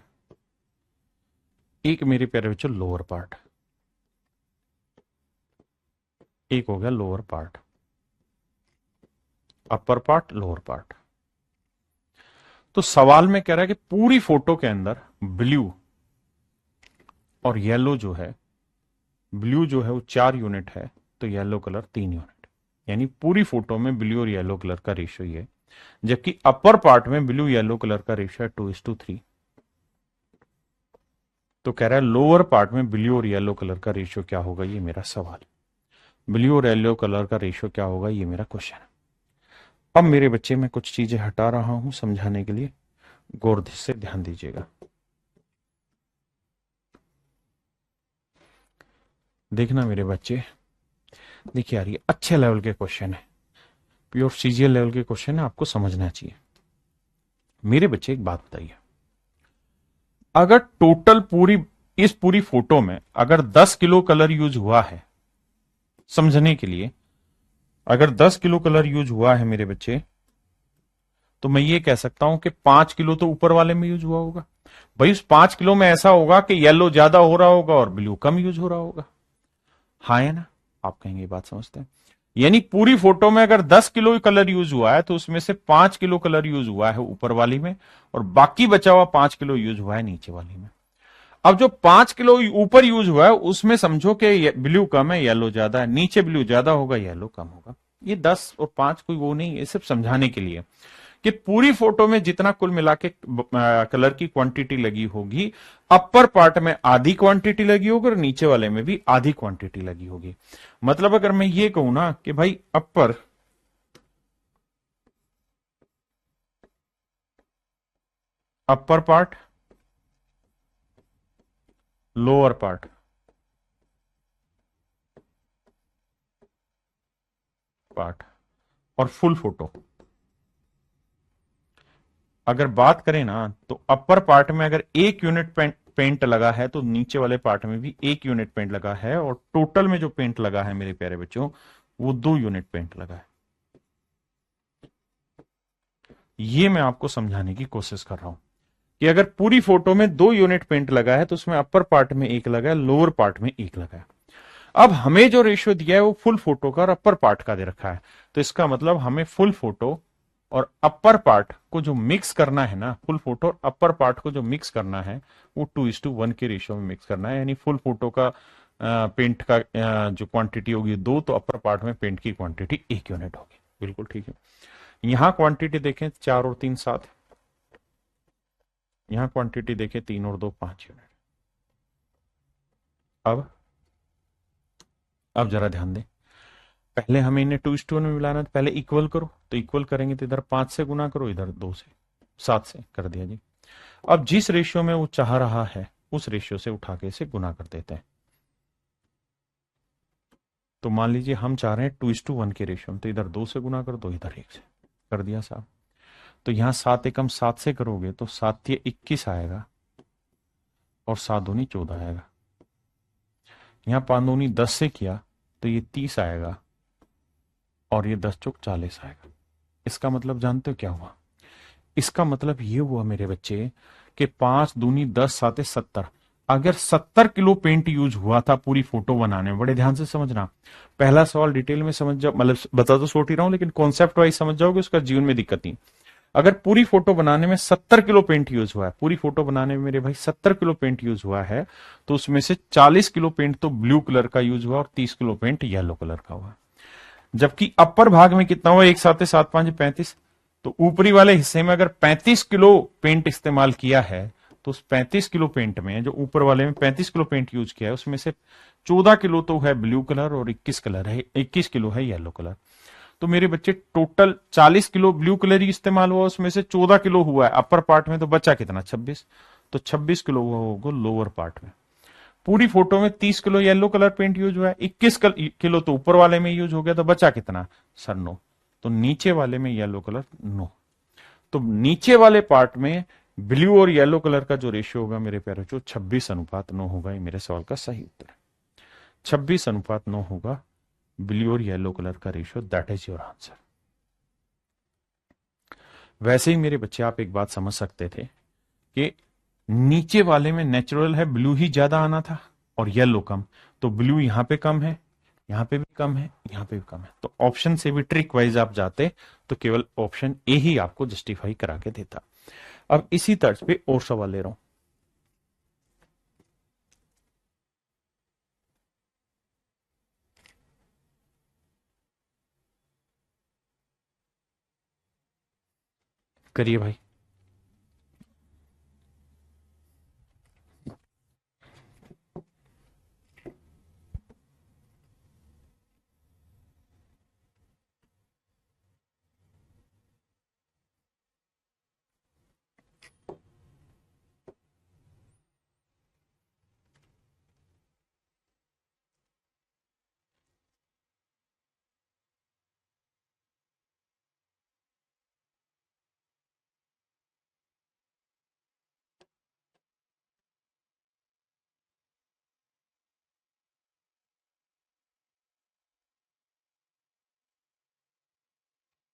एक मेरे प्यारे बच्चों लोअर पार्ट, एक हो गया lower part. Upper part, lower part. तो सवाल में कह रहा है कि पूरी फोटो के अंदर ब्लू और येलो जो है, ब्लू जो है वो 4 यूनिट है तो येलो कलर 3 यूनिट। यानी पूरी फोटो में ब्लू और येलो कलर का रेशियो ये है। जबकि अपर पार्ट में ब्लू येलो कलर का रेशियो है 2:3। तो कह रहा है लोअर पार्ट में ब्लू और येलो कलर का रेशियो क्या होगा, ये मेरा सवाल। ब्लू और येलो कलर का रेशियो क्या होगा, ये मेरा क्वेश्चन है। अब मेरे बच्चे मैं कुछ चीजें हटा रहा हूं समझाने के लिए, गौर से ध्यान दीजिएगा। देखना मेरे बच्चे, देखिए यार ये अच्छे लेवल के क्वेश्चन है, प्योर सीजीएल लेवल के क्वेश्चन है, आपको समझना चाहिए। मेरे बच्चे एक बात बताइए, अगर टोटल इस पूरी फोटो में अगर 10 किलो कलर यूज हुआ है, समझने के लिए अगर 10 किलो कलर यूज हुआ है मेरे बच्चे, तो मैं ये कह सकता हूं कि 5 किलो तो ऊपर वाले में यूज हुआ होगा। भाई उस 5 किलो में ऐसा होगा कि येलो ज्यादा हो रहा होगा और ब्लू कम यूज हो रहा होगा। हाँ है ना, आप कहेंगे ये बात समझते हैं। यानी पूरी फोटो में अगर 10 किलो कलर यूज हुआ है तो उसमें से 5 किलो कलर यूज हुआ है ऊपर वाली में, और बाकी बचा हुआ 5 किलो यूज हुआ है नीचे वाली में। अब जो 5 किलो ऊपर यूज हुआ है उसमें समझो कि ब्लू कम है येलो ज्यादा है, नीचे ब्लू ज्यादा होगा येलो कम होगा। ये 10 और 5 कोई वो नहीं, ये सिर्फ समझाने के लिए कि पूरी फोटो में जितना कुल मिला के कलर की क्वांटिटी लगी होगी, अपर पार्ट में आधी क्वांटिटी लगी होगी और नीचे वाले में भी आधी क्वांटिटी लगी होगी। मतलब अगर मैं ये कहूं ना कि भाई अपर पार्ट, लोअर पार्ट, और फुल फोटो, अगर बात करें ना तो अपर पार्ट में अगर 1 यूनिट पेंट लगा है तो नीचे वाले पार्ट में भी 1 यूनिट पेंट लगा है, और टोटल में जो पेंट लगा है मेरे प्यारे बच्चों वो 2 यूनिट पेंट लगा है। ये मैं आपको समझाने की कोशिश कर रहा हूं कि अगर पूरी फोटो में 2 यूनिट पेंट लगा है तो उसमें अपर पार्ट में 1 लगा है, लोअर पार्ट में 1 लगा है। अब हमें जो रेशियो दिया है वो फुल फोटो का और अपर पार्ट का दे रखा है, तो इसका मतलब हमें फुल फोटो और अपर पार्ट को जो मिक्स करना है ना, फुल फोटो और अपर पार्ट को जो मिक्स करना है वो 2:1 के रेशियो में मिक्स करना है। यानी फुल फोटो का पेंट का जो क्वांटिटी होगी 2, तो अपर पार्ट में पेंट की क्वांटिटी 1 यूनिट होगी। बिल्कुल ठीक है। यहां क्वांटिटी देखें 4 और 3 7, यहां क्वांटिटी देखें 3 और 2 5 यूनिट। अब जरा ध्यान दें, पहले हमें इन्हें 2:1 में मिलाना है, तो पहले इक्वल करो, तो इक्वल करेंगे तो इधर 5 से गुना करो, इधर 2 से 7 से कर दिया जी। अब जिस रेशियो में वो चाह रहा है उस रेशियो से उठा के इसे गुना कर देते हैं। तो मान लीजिए हम चाह रहे हैं 2:1 के रेशियो में, तो इधर 2 से गुना कर दो, इधर 1 से कर दिया साहब। तो यहां 7 एकम 7 से करोगे तो 7 ये 21 आएगा और 7 दूनी 14 आएगा। यहां 5 दूनी 10 से किया तो ये 30 आएगा और ये 10 चौक 40 आएगा। इसका मतलब जानते हो क्या हुआ? इसका मतलब ये हुआ मेरे बच्चे कि 5 दूनी 10 7 70। अगर 70 किलो पेंट यूज हुआ था पूरी फोटो बनाने में, बड़े ध्यान से समझना, पहला सवाल डिटेल में समझ जाओ, मतलब बता तो छोट ही रहा हूं लेकिन कॉन्सेप्ट वाइज समझ जाओगे, उसका जीवन में दिक्कत नहीं। अगर पूरी फोटो बनाने में 70 किलो पेंट यूज हुआ है, पूरी फोटो बनाने में मेरे भाई 70 किलो पेंट यूज हुआ है, तो उसमें से 40 किलो पेंट तो ब्लू कलर का यूज हुआ और 30 किलो पेंट येलो कलर का हुआ। जबकि अपर भाग में कितना हुआ? 1 7 7 5 35। तो ऊपरी वाले हिस्से में अगर 35 किलो पेंट इस्तेमाल किया है, तो उस 35 किलो पेंट में, जो ऊपर वाले में 35 किलो पेंट यूज किया है, उसमें से 14 किलो तो है ब्लू कलर और 21 किलो है येलो कलर। तो मेरे बच्चे टोटल 40 किलो ब्लू कलर ही इस्तेमाल हुआ, उसमें से 14 किलो हुआ है अपर पार्ट में, तो बचा कितना? 26। तो 26 किलो हुआ होगा लोअर पार्ट में। पूरी फोटो में 30 kilo yellow colour paint use हुआ है, 21 किलो तो ऊपर वाले में यूज हो गया, तो बचा कितना? सर 9। तो नीचे वाले में येलो कलर 9। तो नीचे वाले पार्ट में ब्लू और येलो कलर का जो रेशियो होगा मेरे प्यारे बच्चों 26:9 होगा। ये मेरे सवाल का सही उत्तर है। 26:9 होगा ब्लू और येलो कलर का ratio. That is your answer. वैसे ही मेरे बच्चे आप एक बात समझ सकते थे कि नीचे वाले में नेचुरल है ब्लू ही ज्यादा आना था और येलो कम, तो ब्लू यहां पे कम है, यहां पे भी कम है, यहां पे भी कम है। तो ऑप्शन से भी ट्रिक वाइज आप जाते तो केवल ऑप्शन ए ही आपको जस्टिफाई करा के देता। अब इसी तर्ज पे और सवाल ले रहा हूं। करिए भाई।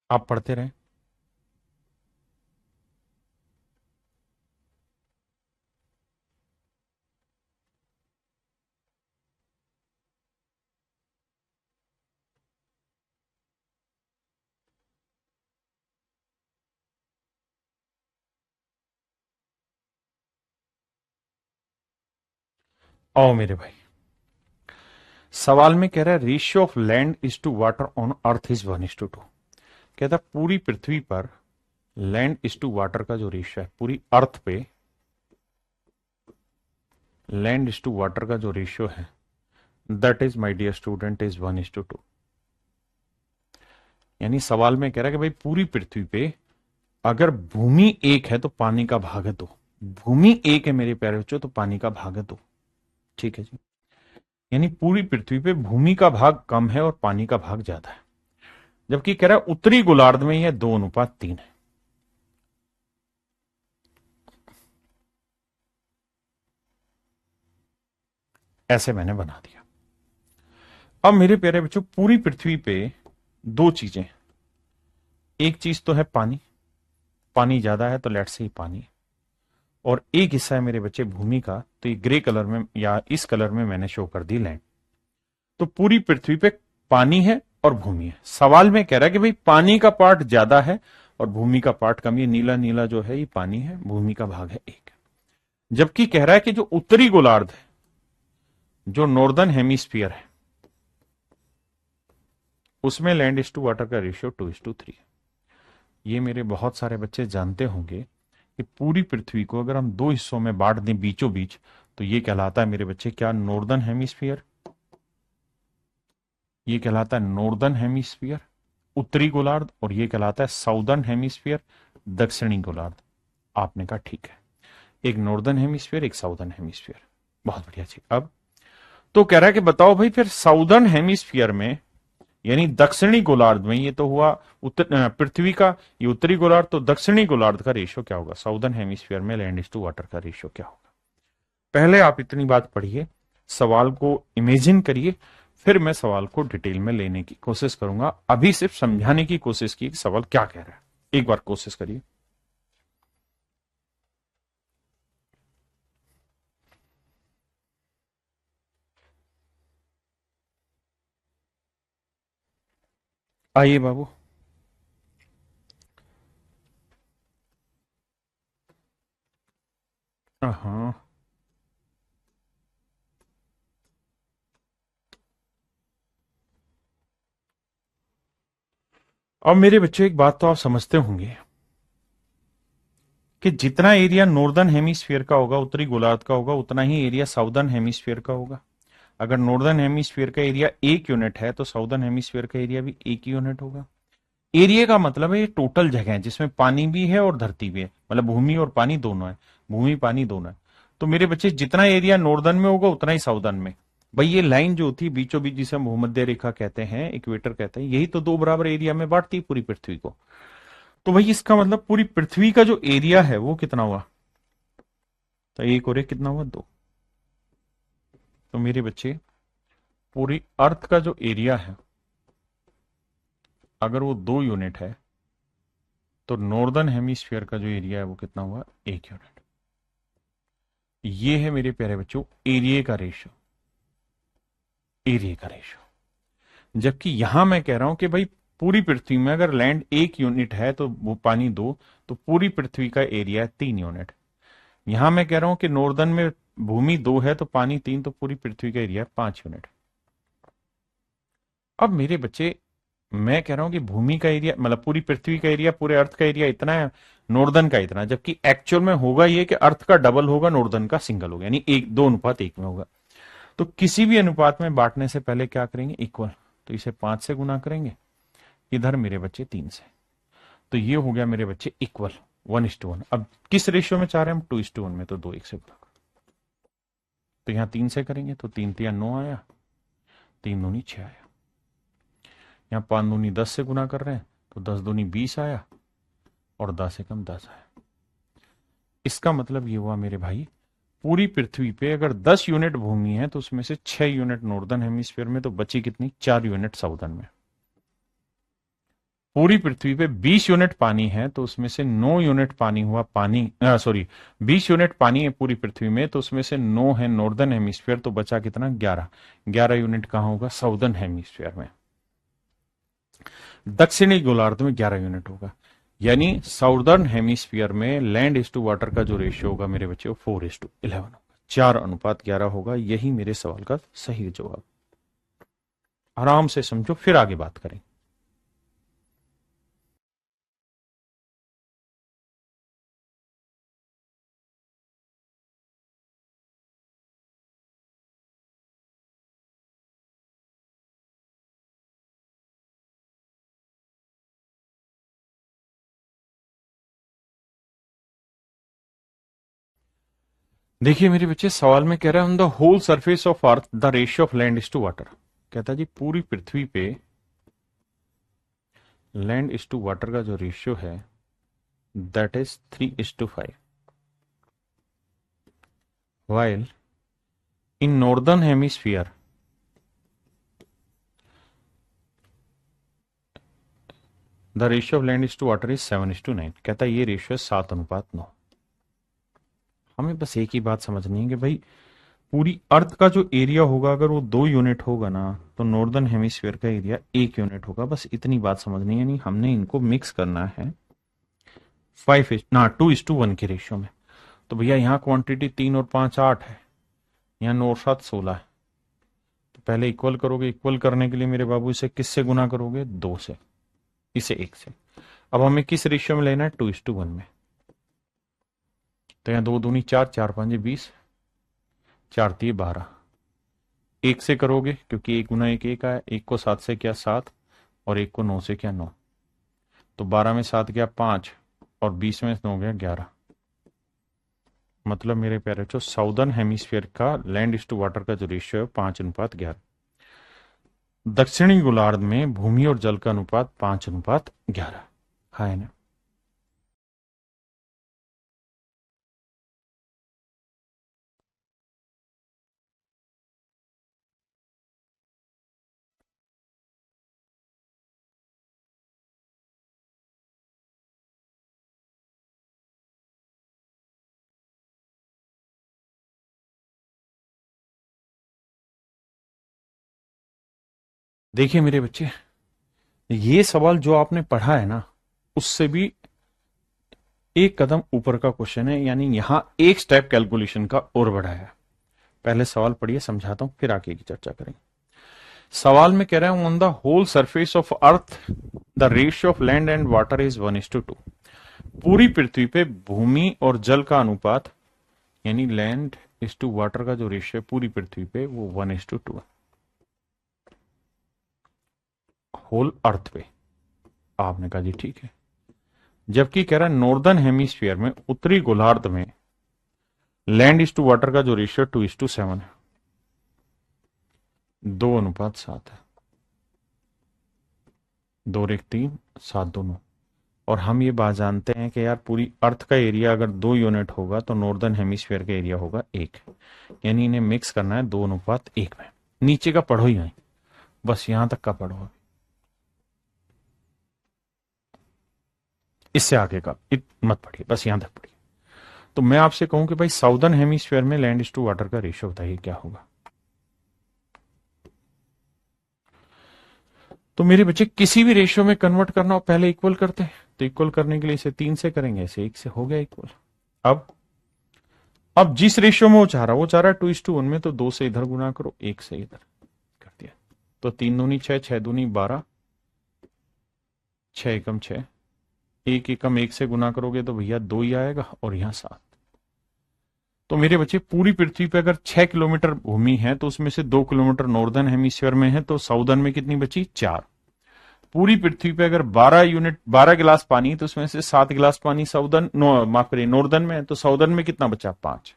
आप पढ़ते रहे। आओ मेरे भाई, सवाल में कह रहा है ratio of land is to water on earth is 1:2। कहता पूरी पृथ्वी पर लैंड इज टू वाटर का जो रेशियो है, पूरी अर्थ पे लैंड इज टू वाटर का जो रेशियो है, that is my dear student is 1:2। यानी सवाल में कह रहा है कि भाई पूरी पृथ्वी पे अगर भूमि 1 है तो पानी का भाग है 2। भूमि 1 है मेरे प्यारे बच्चों, तो पानी का भाग है 2। ठीक है जी। यानी पूरी पृथ्वी पे भूमि का भाग कम है और पानी का भाग ज्यादा है। जबकि कह रहा है उत्तरी गोलार्ध में यह 2:3 है। ऐसे मैंने बना दिया। अब मेरे प्यारे बच्चों पूरी पृथ्वी पे दो चीजें, एक चीज तो है पानी, पानी ज्यादा है तो लेट्स से पानी, और एक हिस्सा है मेरे बच्चे भूमि का, तो ये ग्रे कलर में या इस कलर में मैंने शो कर दी लैंड। तो पूरी पृथ्वी पे पानी है और भूमि है। सवाल में कह रहा है कि भाई पानी का पार्ट ज्यादा है, और भूमि का पार्ट कम, ये नीला नीला जो है ये पानी है, भूमि का भाग है 1। जबकि कह रहा है कि जो उत्तरी गोलार्ध है, जो नॉर्दर्न हेमिस्फीयर है, उसमें लैंड इज टू वाटर का रेशियो 2:3 है। ये मेरे बहुत सारे बच्चे जानते होंगे कि पूरी पृथ्वी को अगर हम 2 हिस्सों में बांट दें बीचों बीच, तो ये कहलाता है मेरे बच्चे क्या, नॉर्दर्न हेमिस्फीयर। ये कहलाता है नॉर्दर्न हेमिस्फीयर, उत्तरी गोलार्ध, और ये कहलाता है साउदर्न हेमिस्फीयर, दक्षिणी गोलार्ध। आपने कहा ठीक है, एक नॉर्दर्न हेमिस्फीयर, एक साउदर्न हेमिस्फीयर। बहुत बढ़िया चीज। अब तो कह रहा है कि बताओ भाई फिर साउदर्न हेमिस्फीयर में, यानी दक्षिणी गोलार्ध में, ये तो हुआ उत्तर पृथ्वी का, ये उत्तरी गोलार्ध, तो दक्षिणी गोलार्ध का रेशियो क्या होगा, साउदर्न हेमिस्फीयर में लैंड इज टू वाटर का रेशियो क्या होगा। पहले आप इतनी बात पढ़िए, सवाल को इमेजिन करिए, फिर मैं सवाल को डिटेल में लेने की कोशिश करूंगा। अभी सिर्फ समझाने की कोशिश की कि सवाल क्या कह रहा है। एक बार कोशिश करिए। आइए बाबू। हाँ, अब मेरे बच्चों एक बात तो आप समझते होंगे कि जितना एरिया नॉर्दर्न हेमिस्फीयर का होगा, उत्तरी गोलार्ध का होगा, उतना ही एरिया साउदर्न हेमिस्फीयर का होगा। अगर नॉर्दर्न हेमिस्फीयर का एरिया 1 यूनिट है तो साउदर्न हेमिस्फीयर का एरिया भी 1 यूनिट होगा। एरिया का मतलब है ये टोटल जगह है जिसमें पानी भी है और धरती भी है, मतलब भूमि और पानी दोनों है, भूमि पानी दोनों है। तो मेरे बच्चे जितना एरिया नॉर्दर्न में होगा उतना ही साउदर्न में। भाई ये लाइन जो होती है बीचों बीच, जिसे हम भूमध्य रेखा कहते हैं, इक्वेटर कहते हैं, यही तो 2 बराबर एरिया में बांटती है पूरी पृथ्वी को। तो भाई इसका मतलब पूरी पृथ्वी का जो एरिया है वो कितना हुआ, तो 1 और 1 कितना हुआ, 2। तो मेरे बच्चे पूरी अर्थ का जो एरिया है, अगर वो 2 यूनिट है, तो नॉर्दर्न हेमिस्फीयर का जो एरिया है वो कितना हुआ, 1 यूनिट। ये है मेरे प्यारे बच्चों एरिया का रेशियो, एरिया का रेशियो। जबकि यहां मैं कह रहा हूं कि भाई पूरी पृथ्वी में अगर लैंड 1 यूनिट है तो वो पानी 2, तो पूरी पृथ्वी का एरिया है 3 यूनिट। यहां मैं कह रहा हूं कि नॉर्दर्न में भूमि 2 है तो पानी 3, तो पूरी पृथ्वी का एरिया 5 यूनिट। अब मेरे बच्चे मैं कह रहा हूं कि भूमि का एरिया, मतलब पूरी पृथ्वी का एरिया, पूरे अर्थ का एरिया इतना है, नॉर्दर्न का इतना, जबकि एक्चुअल में होगा ये कि अर्थ का डबल होगा, नॉर्दर्न का सिंगल होगा, यानी 2:1 में होगा। तो किसी भी अनुपात में बांटने से पहले क्या करेंगे, इक्वल। तो इसे 5 से गुना करेंगे, इधर मेरे बच्चे 3 से, तो ये हो गया मेरे बच्चे इक्वल, 1:1। अब किस रेशियो में चाह रहे हैं हम, 2:1 में, तो 2:1 से गुना। तो यहां 3 से करेंगे तो 3×3 9 आया, 3×2 6 आया। यहाँ 5×2 10 से गुना कर रहे हैं तो 10×2 20 आया, और 10 से कम 10 आया। इसका मतलब ये हुआ मेरे भाई, पूरी पृथ्वी पे अगर 10 यूनिट भूमि है तो उसमें से 6 यूनिट नॉर्दर्न हेमिस्फीयर में, तो बची कितनी, 4 यूनिट साउदर्न में। पूरी पृथ्वी पे 20 यूनिट पानी है तो उसमें से 9 यूनिट पानी हुआ, पानी सॉरी 20 यूनिट पानी है पूरी पृथ्वी में, तो उसमें से 9 है नॉर्दर्न हेमिस्फीयर, तो बचा कितना, 11। 11 यूनिट कहां होगा, साउदर्न हेमिस्फीयर में। दक्षिणी गोलार्ध में 11 यूनिट होगा। यानी साउदर्न हेमिस्फीयर में लैंड इज टू वाटर का जो रेशियो होगा मेरे बच्चे, 4:11 होगा, 4:11 होगा। यही मेरे सवाल का सही जवाब। आराम से समझो, फिर आगे बात करें। देखिए मेरे बच्चे, सवाल में कह रहा है on the whole surface of earth the ratio of land is to water. कहता है जी पूरी पृथ्वी पे लैंड इज टू वाटर का जो रेशियो है that is 3:5, while in northern hemisphere the ratio of land is to water is 7:9। कहता है ये रेशियो है 7:9। हमें बस एक ही बात समझनी है कि भाई पूरी अर्थ का जो एरिया होगा अगर वो 2 यूनिट होगा ना, तो नॉर्दर्न हेमिस्फीयर का एरिया 1 यूनिट होगा। बस इतनी बात समझनी है, नहीं हमने इनको मिक्स करना है। 2:1 के रेशियो में। तो भैया यहाँ क्वांटिटी 3 और 5 8 है, यहाँ 9 और 7 16 है। तो पहले इक्वल करोगे, इक्वल करने के लिए मेरे बाबू इसे किससे गुना करोगे? 2 से, इसे 1 से। अब हमें किस रेशियो में लेना है? 2:1 में। तो यहाँ 2 दूनी 4, 4 5 20, 4 3 12। 1 से करोगे क्योंकि 1 गुना 1 1 आया, 1 को 7 से किया 7 और 1 को 9 से किया 9। तो 12 में 7 गया 5 और 20 में 9 गया 11। मतलब मेरे प्यारे बच्चों, साउदर्न हेमिस्फीयर का लैंड इज टू वाटर का जो रेशियो है 5:11। दक्षिणी गोलार्ध में भूमि और जल का अनुपात 5:11 है ना। देखिए मेरे बच्चे, ये सवाल जो आपने पढ़ा है ना, उससे भी एक कदम ऊपर का क्वेश्चन है, यानी यहां एक स्टेप कैलकुलेशन का और बढ़ाया है। पहले सवाल पढ़िए, समझाता हूं, फिर आगे की चर्चा करेंगे। सवाल में कह रहा हूं, on the whole surface of earth the ratio of land and water is 1:2। पूरी पृथ्वी पे भूमि और जल का अनुपात, यानी लैंड इज टू वाटर का जो रेशियो है पूरी पृथ्वी पे, वो 1:2 है। होल अर्थ पे। आपने कहा जी ठीक है। जबकि कह रहा है नॉर्दर्न हेमिस्फीयर में, उत्तरी गोलार्ध में, लैंड इज टू वाटर का जो रेशियो 2:7 है, 2:7 है। 2 और 1 3, 7 2 9। और हम ये बात जानते हैं कि यार पूरी अर्थ का एरिया अगर 2 यूनिट होगा तो नॉर्दर्न हेमिस्फीयर का एरिया होगा 1। यानी इन्हें मिक्स करना है 2:1 में। नीचे का पढ़ो ही नहीं, बस यहां तक का पढ़ो, इससे आगे का मत पढ़िए, बस यहां तक पढ़िए। तो मैं आपसे कहूं कि भाई साउदर्न हेमिस्फीयर में लैंड इज टू वाटर का रेशियो बताइए क्या होगा। तो मेरे बच्चे किसी भी रेशियो में कन्वर्ट करना हो पहले इक्वल करते हैं। तो इक्वल करने के लिए इसे 3 से करेंगे, इसे 1 से, हो गया इक्वल। अब जिस रेशियो में वो चाह रहा है 2:1 में, तो 2 से इधर गुना करो, 1 से इधर कर दिया। तो 3 दूनी 6, 6 दूनी 12, 6 एकम 6, 1 एकम 1 से गुना करोगे तो भैया 2 ही आएगा और यहां 7। तो मेरे बच्चे पूरी पृथ्वी पे अगर 6 किलोमीटर भूमि है तो उसमें से 2 किलोमीटर नॉर्दर्न हेमिस्फीयर में है, तो साउदर्न में कितनी बची? 4। पूरी पृथ्वी पे अगर 12 गिलास पानी, तो उसमें से 7 गिलास पानी साउदर्न, माफ करिए, नॉर्दर्न में है, तो साउदर्न में कितना बचा? 5।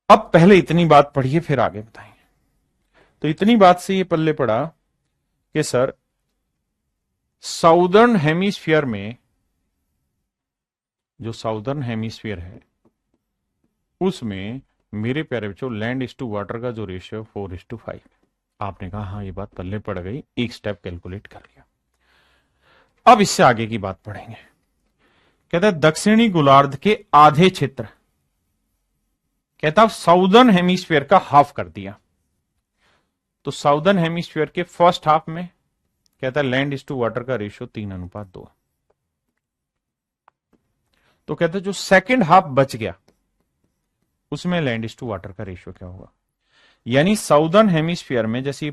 अब पहले इतनी बात पढ़िए फिर आगे बताएंगे। तो इतनी बात से ये पल्ले पड़ा कि सर साउदर्न हेमिस्फीयर में, जो साउदर्न हेमिस्फीयर है उसमें मेरे प्यारे बच्चों लैंड इज टू वाटर का जो रेशियो 4:5। आपने कहा हाँ ये बात पल्ले पड़ गई, एक स्टेप कैलकुलेट कर लिया। अब इससे आगे की बात पढ़ेंगे। कहता है दक्षिणी गोलार्ध के आधे क्षेत्र, कहता साउदर्न हेमिस्फीयर का हाफ कर दिया। तो साउदर्न हेमिस्फीयर के फर्स्ट हाफ में कहता है लैंड इज टू वाटर का रेशियो 3:2। तो कहता है जो सेकंड हाफ बच गया उसमें लैंड इज टू वाटर का रेशियो क्या होगा। यानी साउदर्न हेमिस्फीयर में, जैसे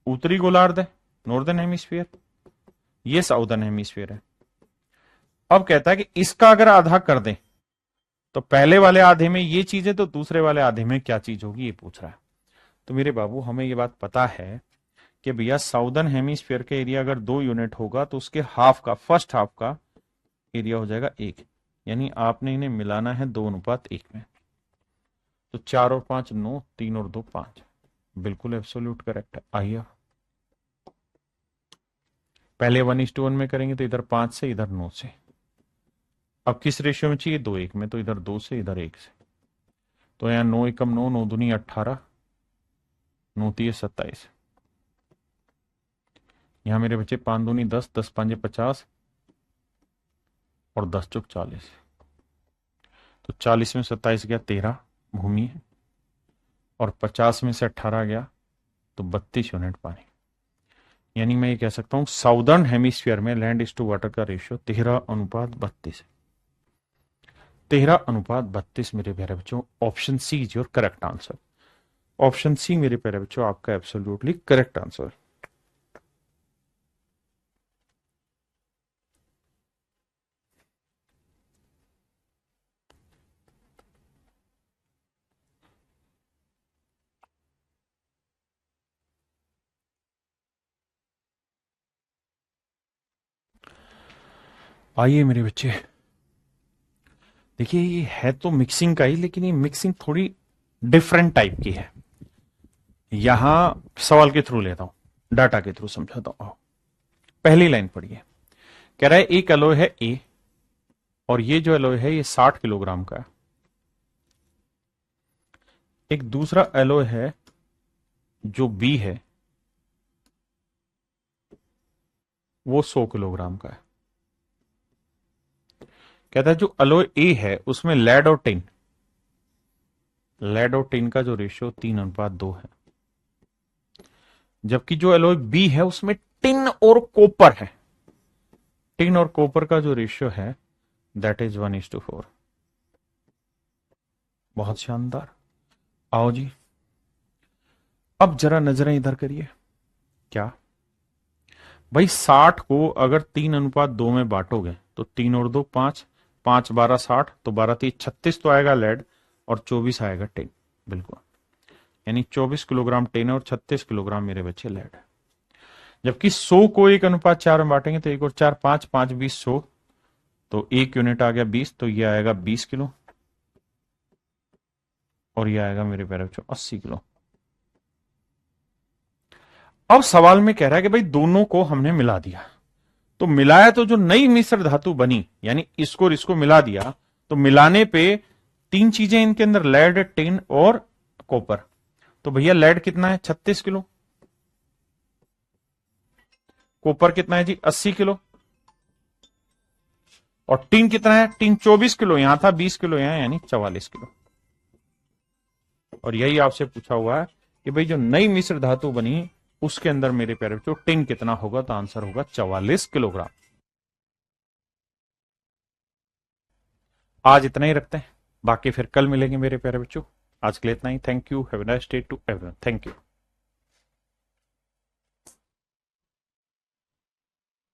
उत्तरी गोलार्ध है नॉर्दर्न हेमिस्फीयर, ये साउदर्न हेमिस्फीयर है। अब कहता है कि इसका अगर आधा कर दें तो पहले वाले आधे में ये चीज है, तो दूसरे वाले आधे में क्या चीज होगी, ये पूछ रहा है। तो मेरे बाबू हमें ये बात पता है कि भैया साउदर्न हेमिस्फीयर का एरिया अगर 2 यूनिट होगा तो उसके हाफ का, फर्स्ट हाफ का एरिया हो जाएगा 1। यानी आपने इन्हें मिलाना है 2:1 में। तो 4 और 5 9, 3 और 2 5, बिल्कुल एब्सोल्यूट करेक्ट है। आइए पहले 1:1 में करेंगे तो इधर 5 से, इधर 9 से। अब किस रेशियो में चाहिए? 2:1 में, तो इधर 2 से, इधर 1 से। तो यहां 9 एकम 9, 9 दूनी 18, 9 तीय 27। यहां मेरे बच्चे 5 दूनी 10, 10 5 50 और 10 चौक 40। तो 40 में 27 गया 13 भूमि है, और 50 में से 18 गया तो 32 यूनिट पानी। यानी मैं ये कह सकता हूं साउदर्न हेमिस्फीयर में लैंड इज टू वाटर का रेशियो 13:32 है। 13:32 मेरे प्यारे बच्चों, option C is your correct answer. Option C मेरे प्यारे बच्चों आपका एब्सोल्युटली करेक्ट आंसर। आइए मेरे बच्चे, देखिए ये है तो मिक्सिंग का ही, लेकिन ये मिक्सिंग थोड़ी डिफरेंट टाइप की है। यहां सवाल के थ्रू लेता हूं, डाटा के थ्रू समझाता हूं। पहली लाइन पढ़िए, कह रहा है एक एलॉय है ए, और ये जो एलॉय है ये 60 किलोग्राम का है। एक दूसरा एलॉय है जो बी है, वो 100 किलोग्राम का है। कहता है जो एलॉय ए है उसमें लेड और टिन का जो रेशियो 3:2 है, जबकि जो एलॉय बी है उसमें टिन और कॉपर है। टिन और कॉपर का जो रेशियो है दैट इज 1:4। बहुत शानदार। आओ जी, अब जरा नजरें इधर करिए। क्या भाई, 60 को अगर 3:2 में बांटोगे तो 3 और 2 5, 5 12 60, तो 12 3 36 तो आएगा लेड, और 24 आएगा टिन। बिल्कुल, यानी 24 किलोग्राम टिन और 36 किलोग्राम मेरे बच्चे लेड है। जबकि 100 को 1:4 में बांटेंगे तो 1 और 4 5, 5 20 100, तो 1 यूनिट आ गया 20, तो ये आएगा 20 किलो, और ये आएगा मेरे प्यारे बच्चों 80 किलो। अब सवाल में कह रहा है कि भाई दोनों को हमने मिला दिया, तो मिलाया तो जो नई मिश्र धातु बनी, यानी इसको और इसको मिला दिया, तो मिलाने पे 3 चीजें इनके अंदर, लेड टिन और कॉपर। तो भैया लेड कितना है 36 किलो, कॉपर कितना है जी 80 किलो, और टिन कितना है, टिन 24 किलो, यहां था 20 किलो यहां, यानी 44 किलो। और यही आपसे पूछा हुआ है कि भाई जो नई मिश्र धातु बनी उसके अंदर मेरे प्यारे बच्चों टिन कितना होगा, तो आंसर होगा 44 किलोग्राम। आज इतना ही रखते हैं, बाकी फिर कल मिलेंगे मेरे प्यारे बच्चों। आज के लिए इतना ही। Thank you, have a nice day to everyone. Thank you.